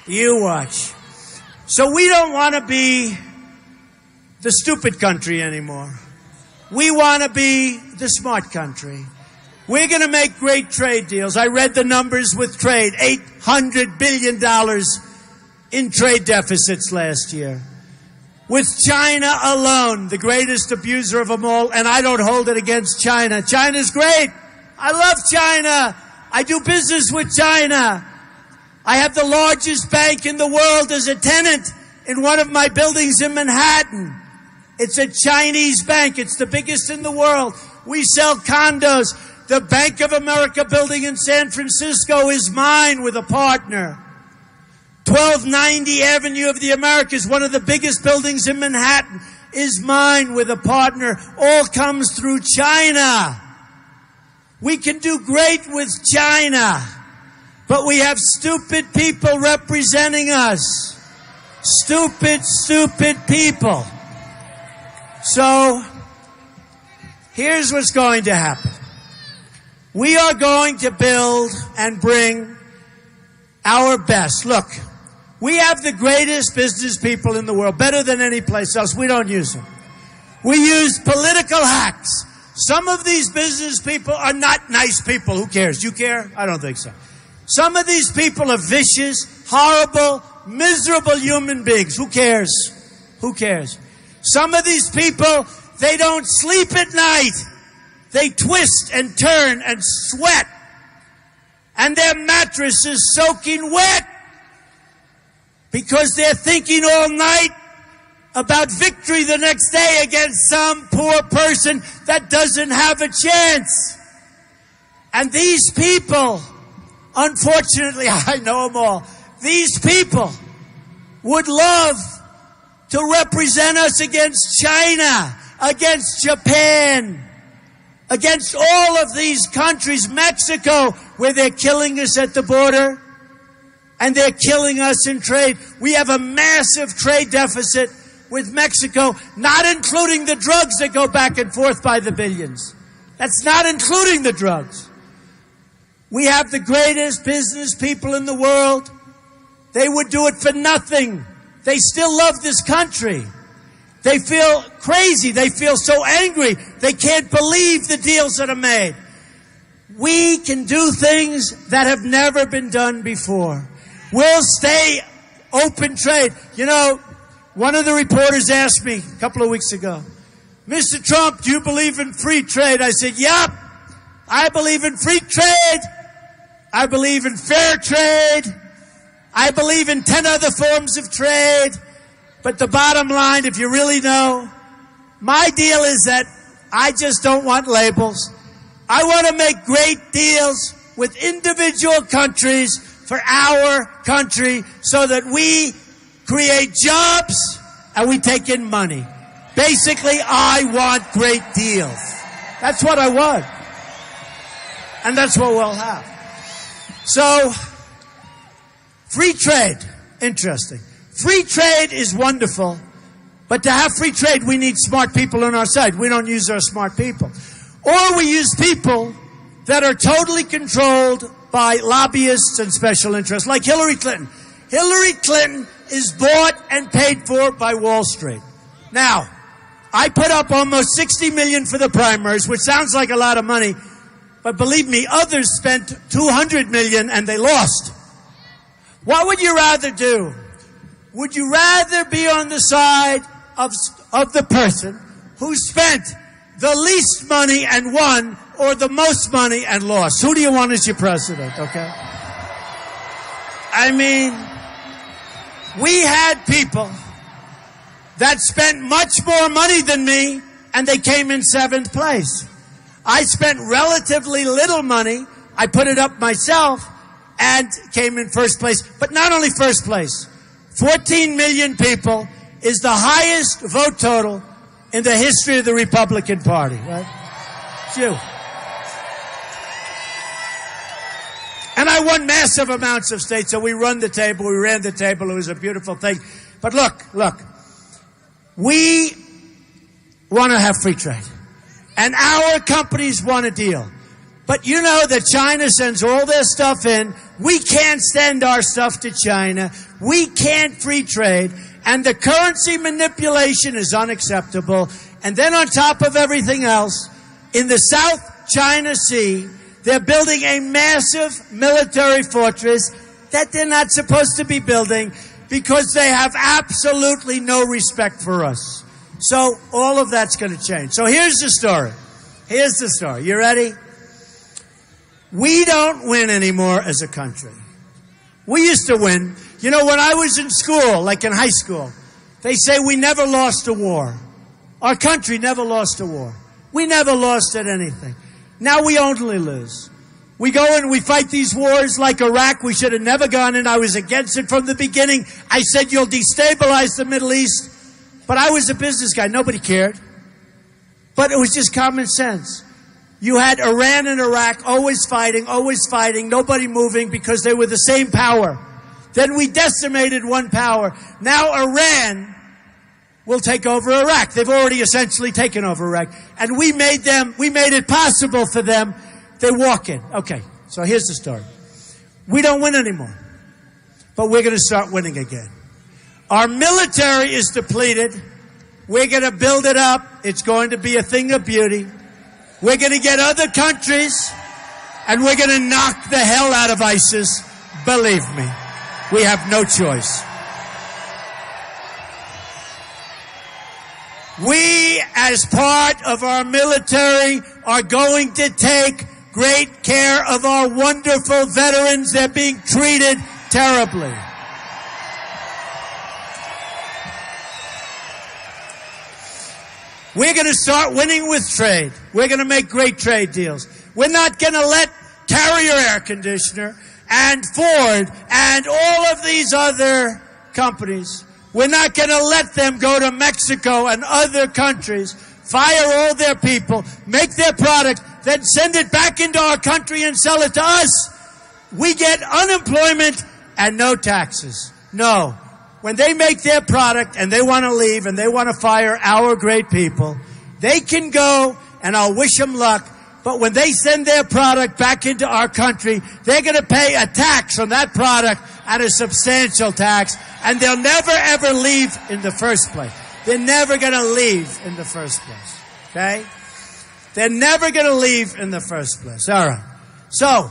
You watch. So we don't want to be the stupid country anymore. We want to be the smart country. We're going to make great trade deals. I read the numbers with trade. $800 billion in trade deficits last year. With China alone, the greatest abuser of them all, and I don't hold it against China. China's great. I love China. I do business with China. I have the largest bank in the world as a tenant in one of my buildings in Manhattan. It's a Chinese bank. It's the biggest in the world. We sell condos. The Bank of America building in San Francisco is mine with a partner. 1290 Avenue of the Americas, one of the biggest buildings in Manhattan, is mine with a partner. All comes through China. We can do great with China, but we have stupid people representing us. Stupid, stupid people. So, here's what's going to happen. We are going to build and bring our best. Look, we have the greatest business people in the world, better than any place else. We don't use them. We use political hacks. Some of these business people are not nice people. Who cares? You care? I don't think so. Some of these people are vicious, horrible, miserable human beings. Who cares? Who cares? Some of these people, they don't sleep at night. They twist and turn and sweat. And their mattress is soaking wet because they're thinking all night about victory the next day against some poor person that doesn't have a chance. And these people, unfortunately, I know them all, these people would love to represent us against China, against Japan, against all of these countries, Mexico, where they're killing us at the border and they're killing us in trade. We have a massive trade deficit with Mexico, not including the drugs that go back and forth by the billions. That's not including the drugs. We have the greatest business people in the world. They would do it for nothing. They still love this country. They feel crazy. They feel so angry. They can't believe the deals that are made. We can do things that have never been done before. We'll stay open trade. You know, one of the reporters asked me a couple of weeks ago, Mr. Trump, do you believe in free trade? I said, yep, I believe in free trade. I believe in fair trade. I believe in 10 other forms of trade. But the bottom line, if you really know, my deal is that I just don't want labels. I want to make great deals with individual countries for our country so that we create jobs and we take in money. Basically, I want great deals. That's what I want. And that's what we'll have. So, free trade, interesting. Free trade is wonderful, but to have free trade, we need smart people on our side. We don't use our smart people. Or we use people that are totally controlled by lobbyists and special interests, like Hillary Clinton. Hillary Clinton is bought and paid for by Wall Street. Now, I put up almost $60 million for the primaries, which sounds like a lot of money, but believe me, others spent $200 million and they lost. What would you rather do? Would you rather be on the side of the person who spent the least money and won, or the most money and lost? Who do you want as your president, okay? I mean, we had people that spent much more money than me, and they came in 7th place. I spent relatively little money. I put it up myself and came in 1st place. But not only 1st place, 14 million people is the highest vote total in the history of the Republican Party, right? It's you. And I won massive amounts of states, so we ran the table. It was a beautiful thing. But look, we want to have free trade. And our companies want a deal. But you know that China sends all their stuff in. We can't send our stuff to China. We can't free trade. And the currency manipulation is unacceptable. And then on top of everything else, in the South China Sea, they're building a massive military fortress that they're not supposed to be building because they have absolutely no respect for us. So all of that's going to change. So here's the story. Here's the story. You ready? We don't win anymore as a country. We used to win. You know, when I was in school, like in high school, they say we never lost a war. Our country never lost a war. We never lost at anything. Now we only lose. We go and we fight these wars like Iraq. We should have never gone in. I was against it from the beginning. I said you'll destabilize the Middle East. But I was a business guy. Nobody cared. But it was just common sense. You had Iran and Iraq always fighting, nobody moving because they were the same power. Then we decimated one power. Now Iran will take over Iraq. They've already essentially taken over Iraq. And we made it possible for them. They walk in. Okay, so here's the story. We don't win anymore. But we're going to start winning again. Our military is depleted. We're going to build it up. It's going to be a thing of beauty. We're going to get other countries, and we're going to knock the hell out of ISIS. Believe me, we have no choice. We, as part of our military, are going to take great care of our wonderful veterans. They're being treated terribly. We're going to start winning with trade. We're going to make great trade deals. We're not going to let Carrier Air Conditioner and Ford and all of these other companies, we're not going to let them go to Mexico and other countries, fire all their people, make their product, then send it back into our country and sell it to us. We get unemployment and no taxes. No. When they make their product and they want to leave and they want to fire our great people, they can go and I'll wish them luck. But when they send their product back into our country, they're going to pay a tax on that product and a substantial tax. And they'll never, ever leave in the first place. They're never going to leave in the first place. Okay? They're never going to leave in the first place. All right. So,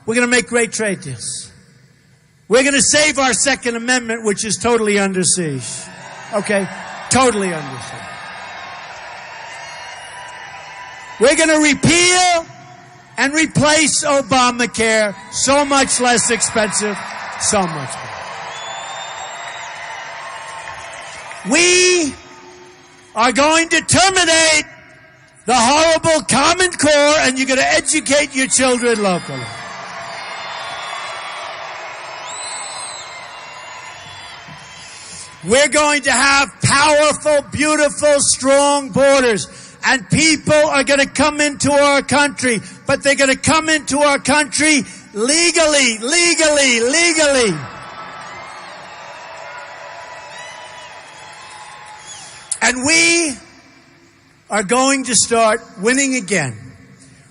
we're going to make great trade deals. We're going to save our Second Amendment, which is totally under siege. Okay? Totally under siege. We're going to repeal and replace Obamacare. So much less expensive. So much better. We are going to terminate the horrible Common Core, and you're going to educate your children locally. We're going to have powerful, beautiful, strong borders. And people are going to come into our country. But they're going to come into our country legally. And we are going to start winning again.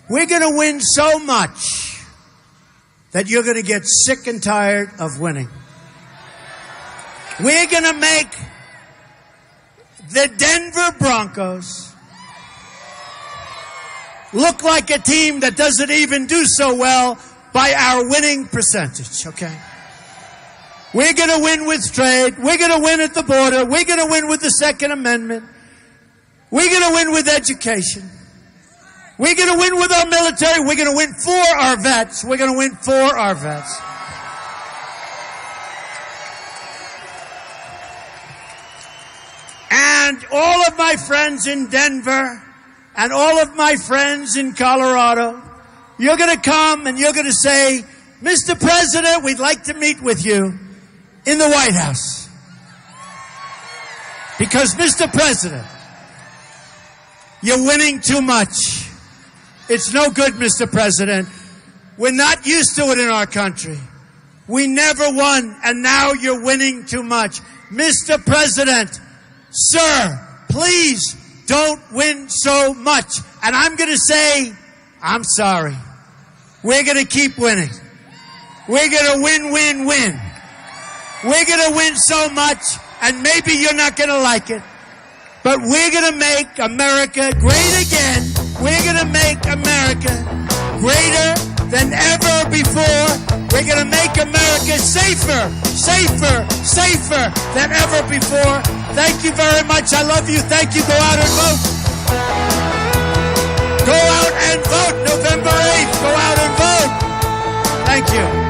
We're going to win so much that you're going to get sick and tired of winning. We're going to make the Denver Broncos look like a team that doesn't even do so well by our winning percentage, okay? We're going to win with trade. We're going to win at the border. We're going to win with the Second Amendment. We're going to win with education. We're going to win with our military. We're going to win for our vets. We're going to win for our vets. And all of my friends in Denver and all of my friends in Colorado, you're going to come and you're going to say, Mr. President, we'd like to meet with you in the White House. Because, Mr. President, you're winning too much. It's no good, Mr. President. We're not used to it in our country. We never won, and now you're winning too much. Mr. President, sir, please don't win so much. And I'm going to say, I'm sorry. We're going to keep winning. We're going to win, win, win. We're going to win so much, and maybe you're not going to like it, but we're going to make America great again. We're going to make America greater than ever before. We're going to make America safer, safer, safer than ever before. Thank you very much. I love you. Thank you. Go out and vote. Go out and vote. November 8th. Go out and vote. Thank you.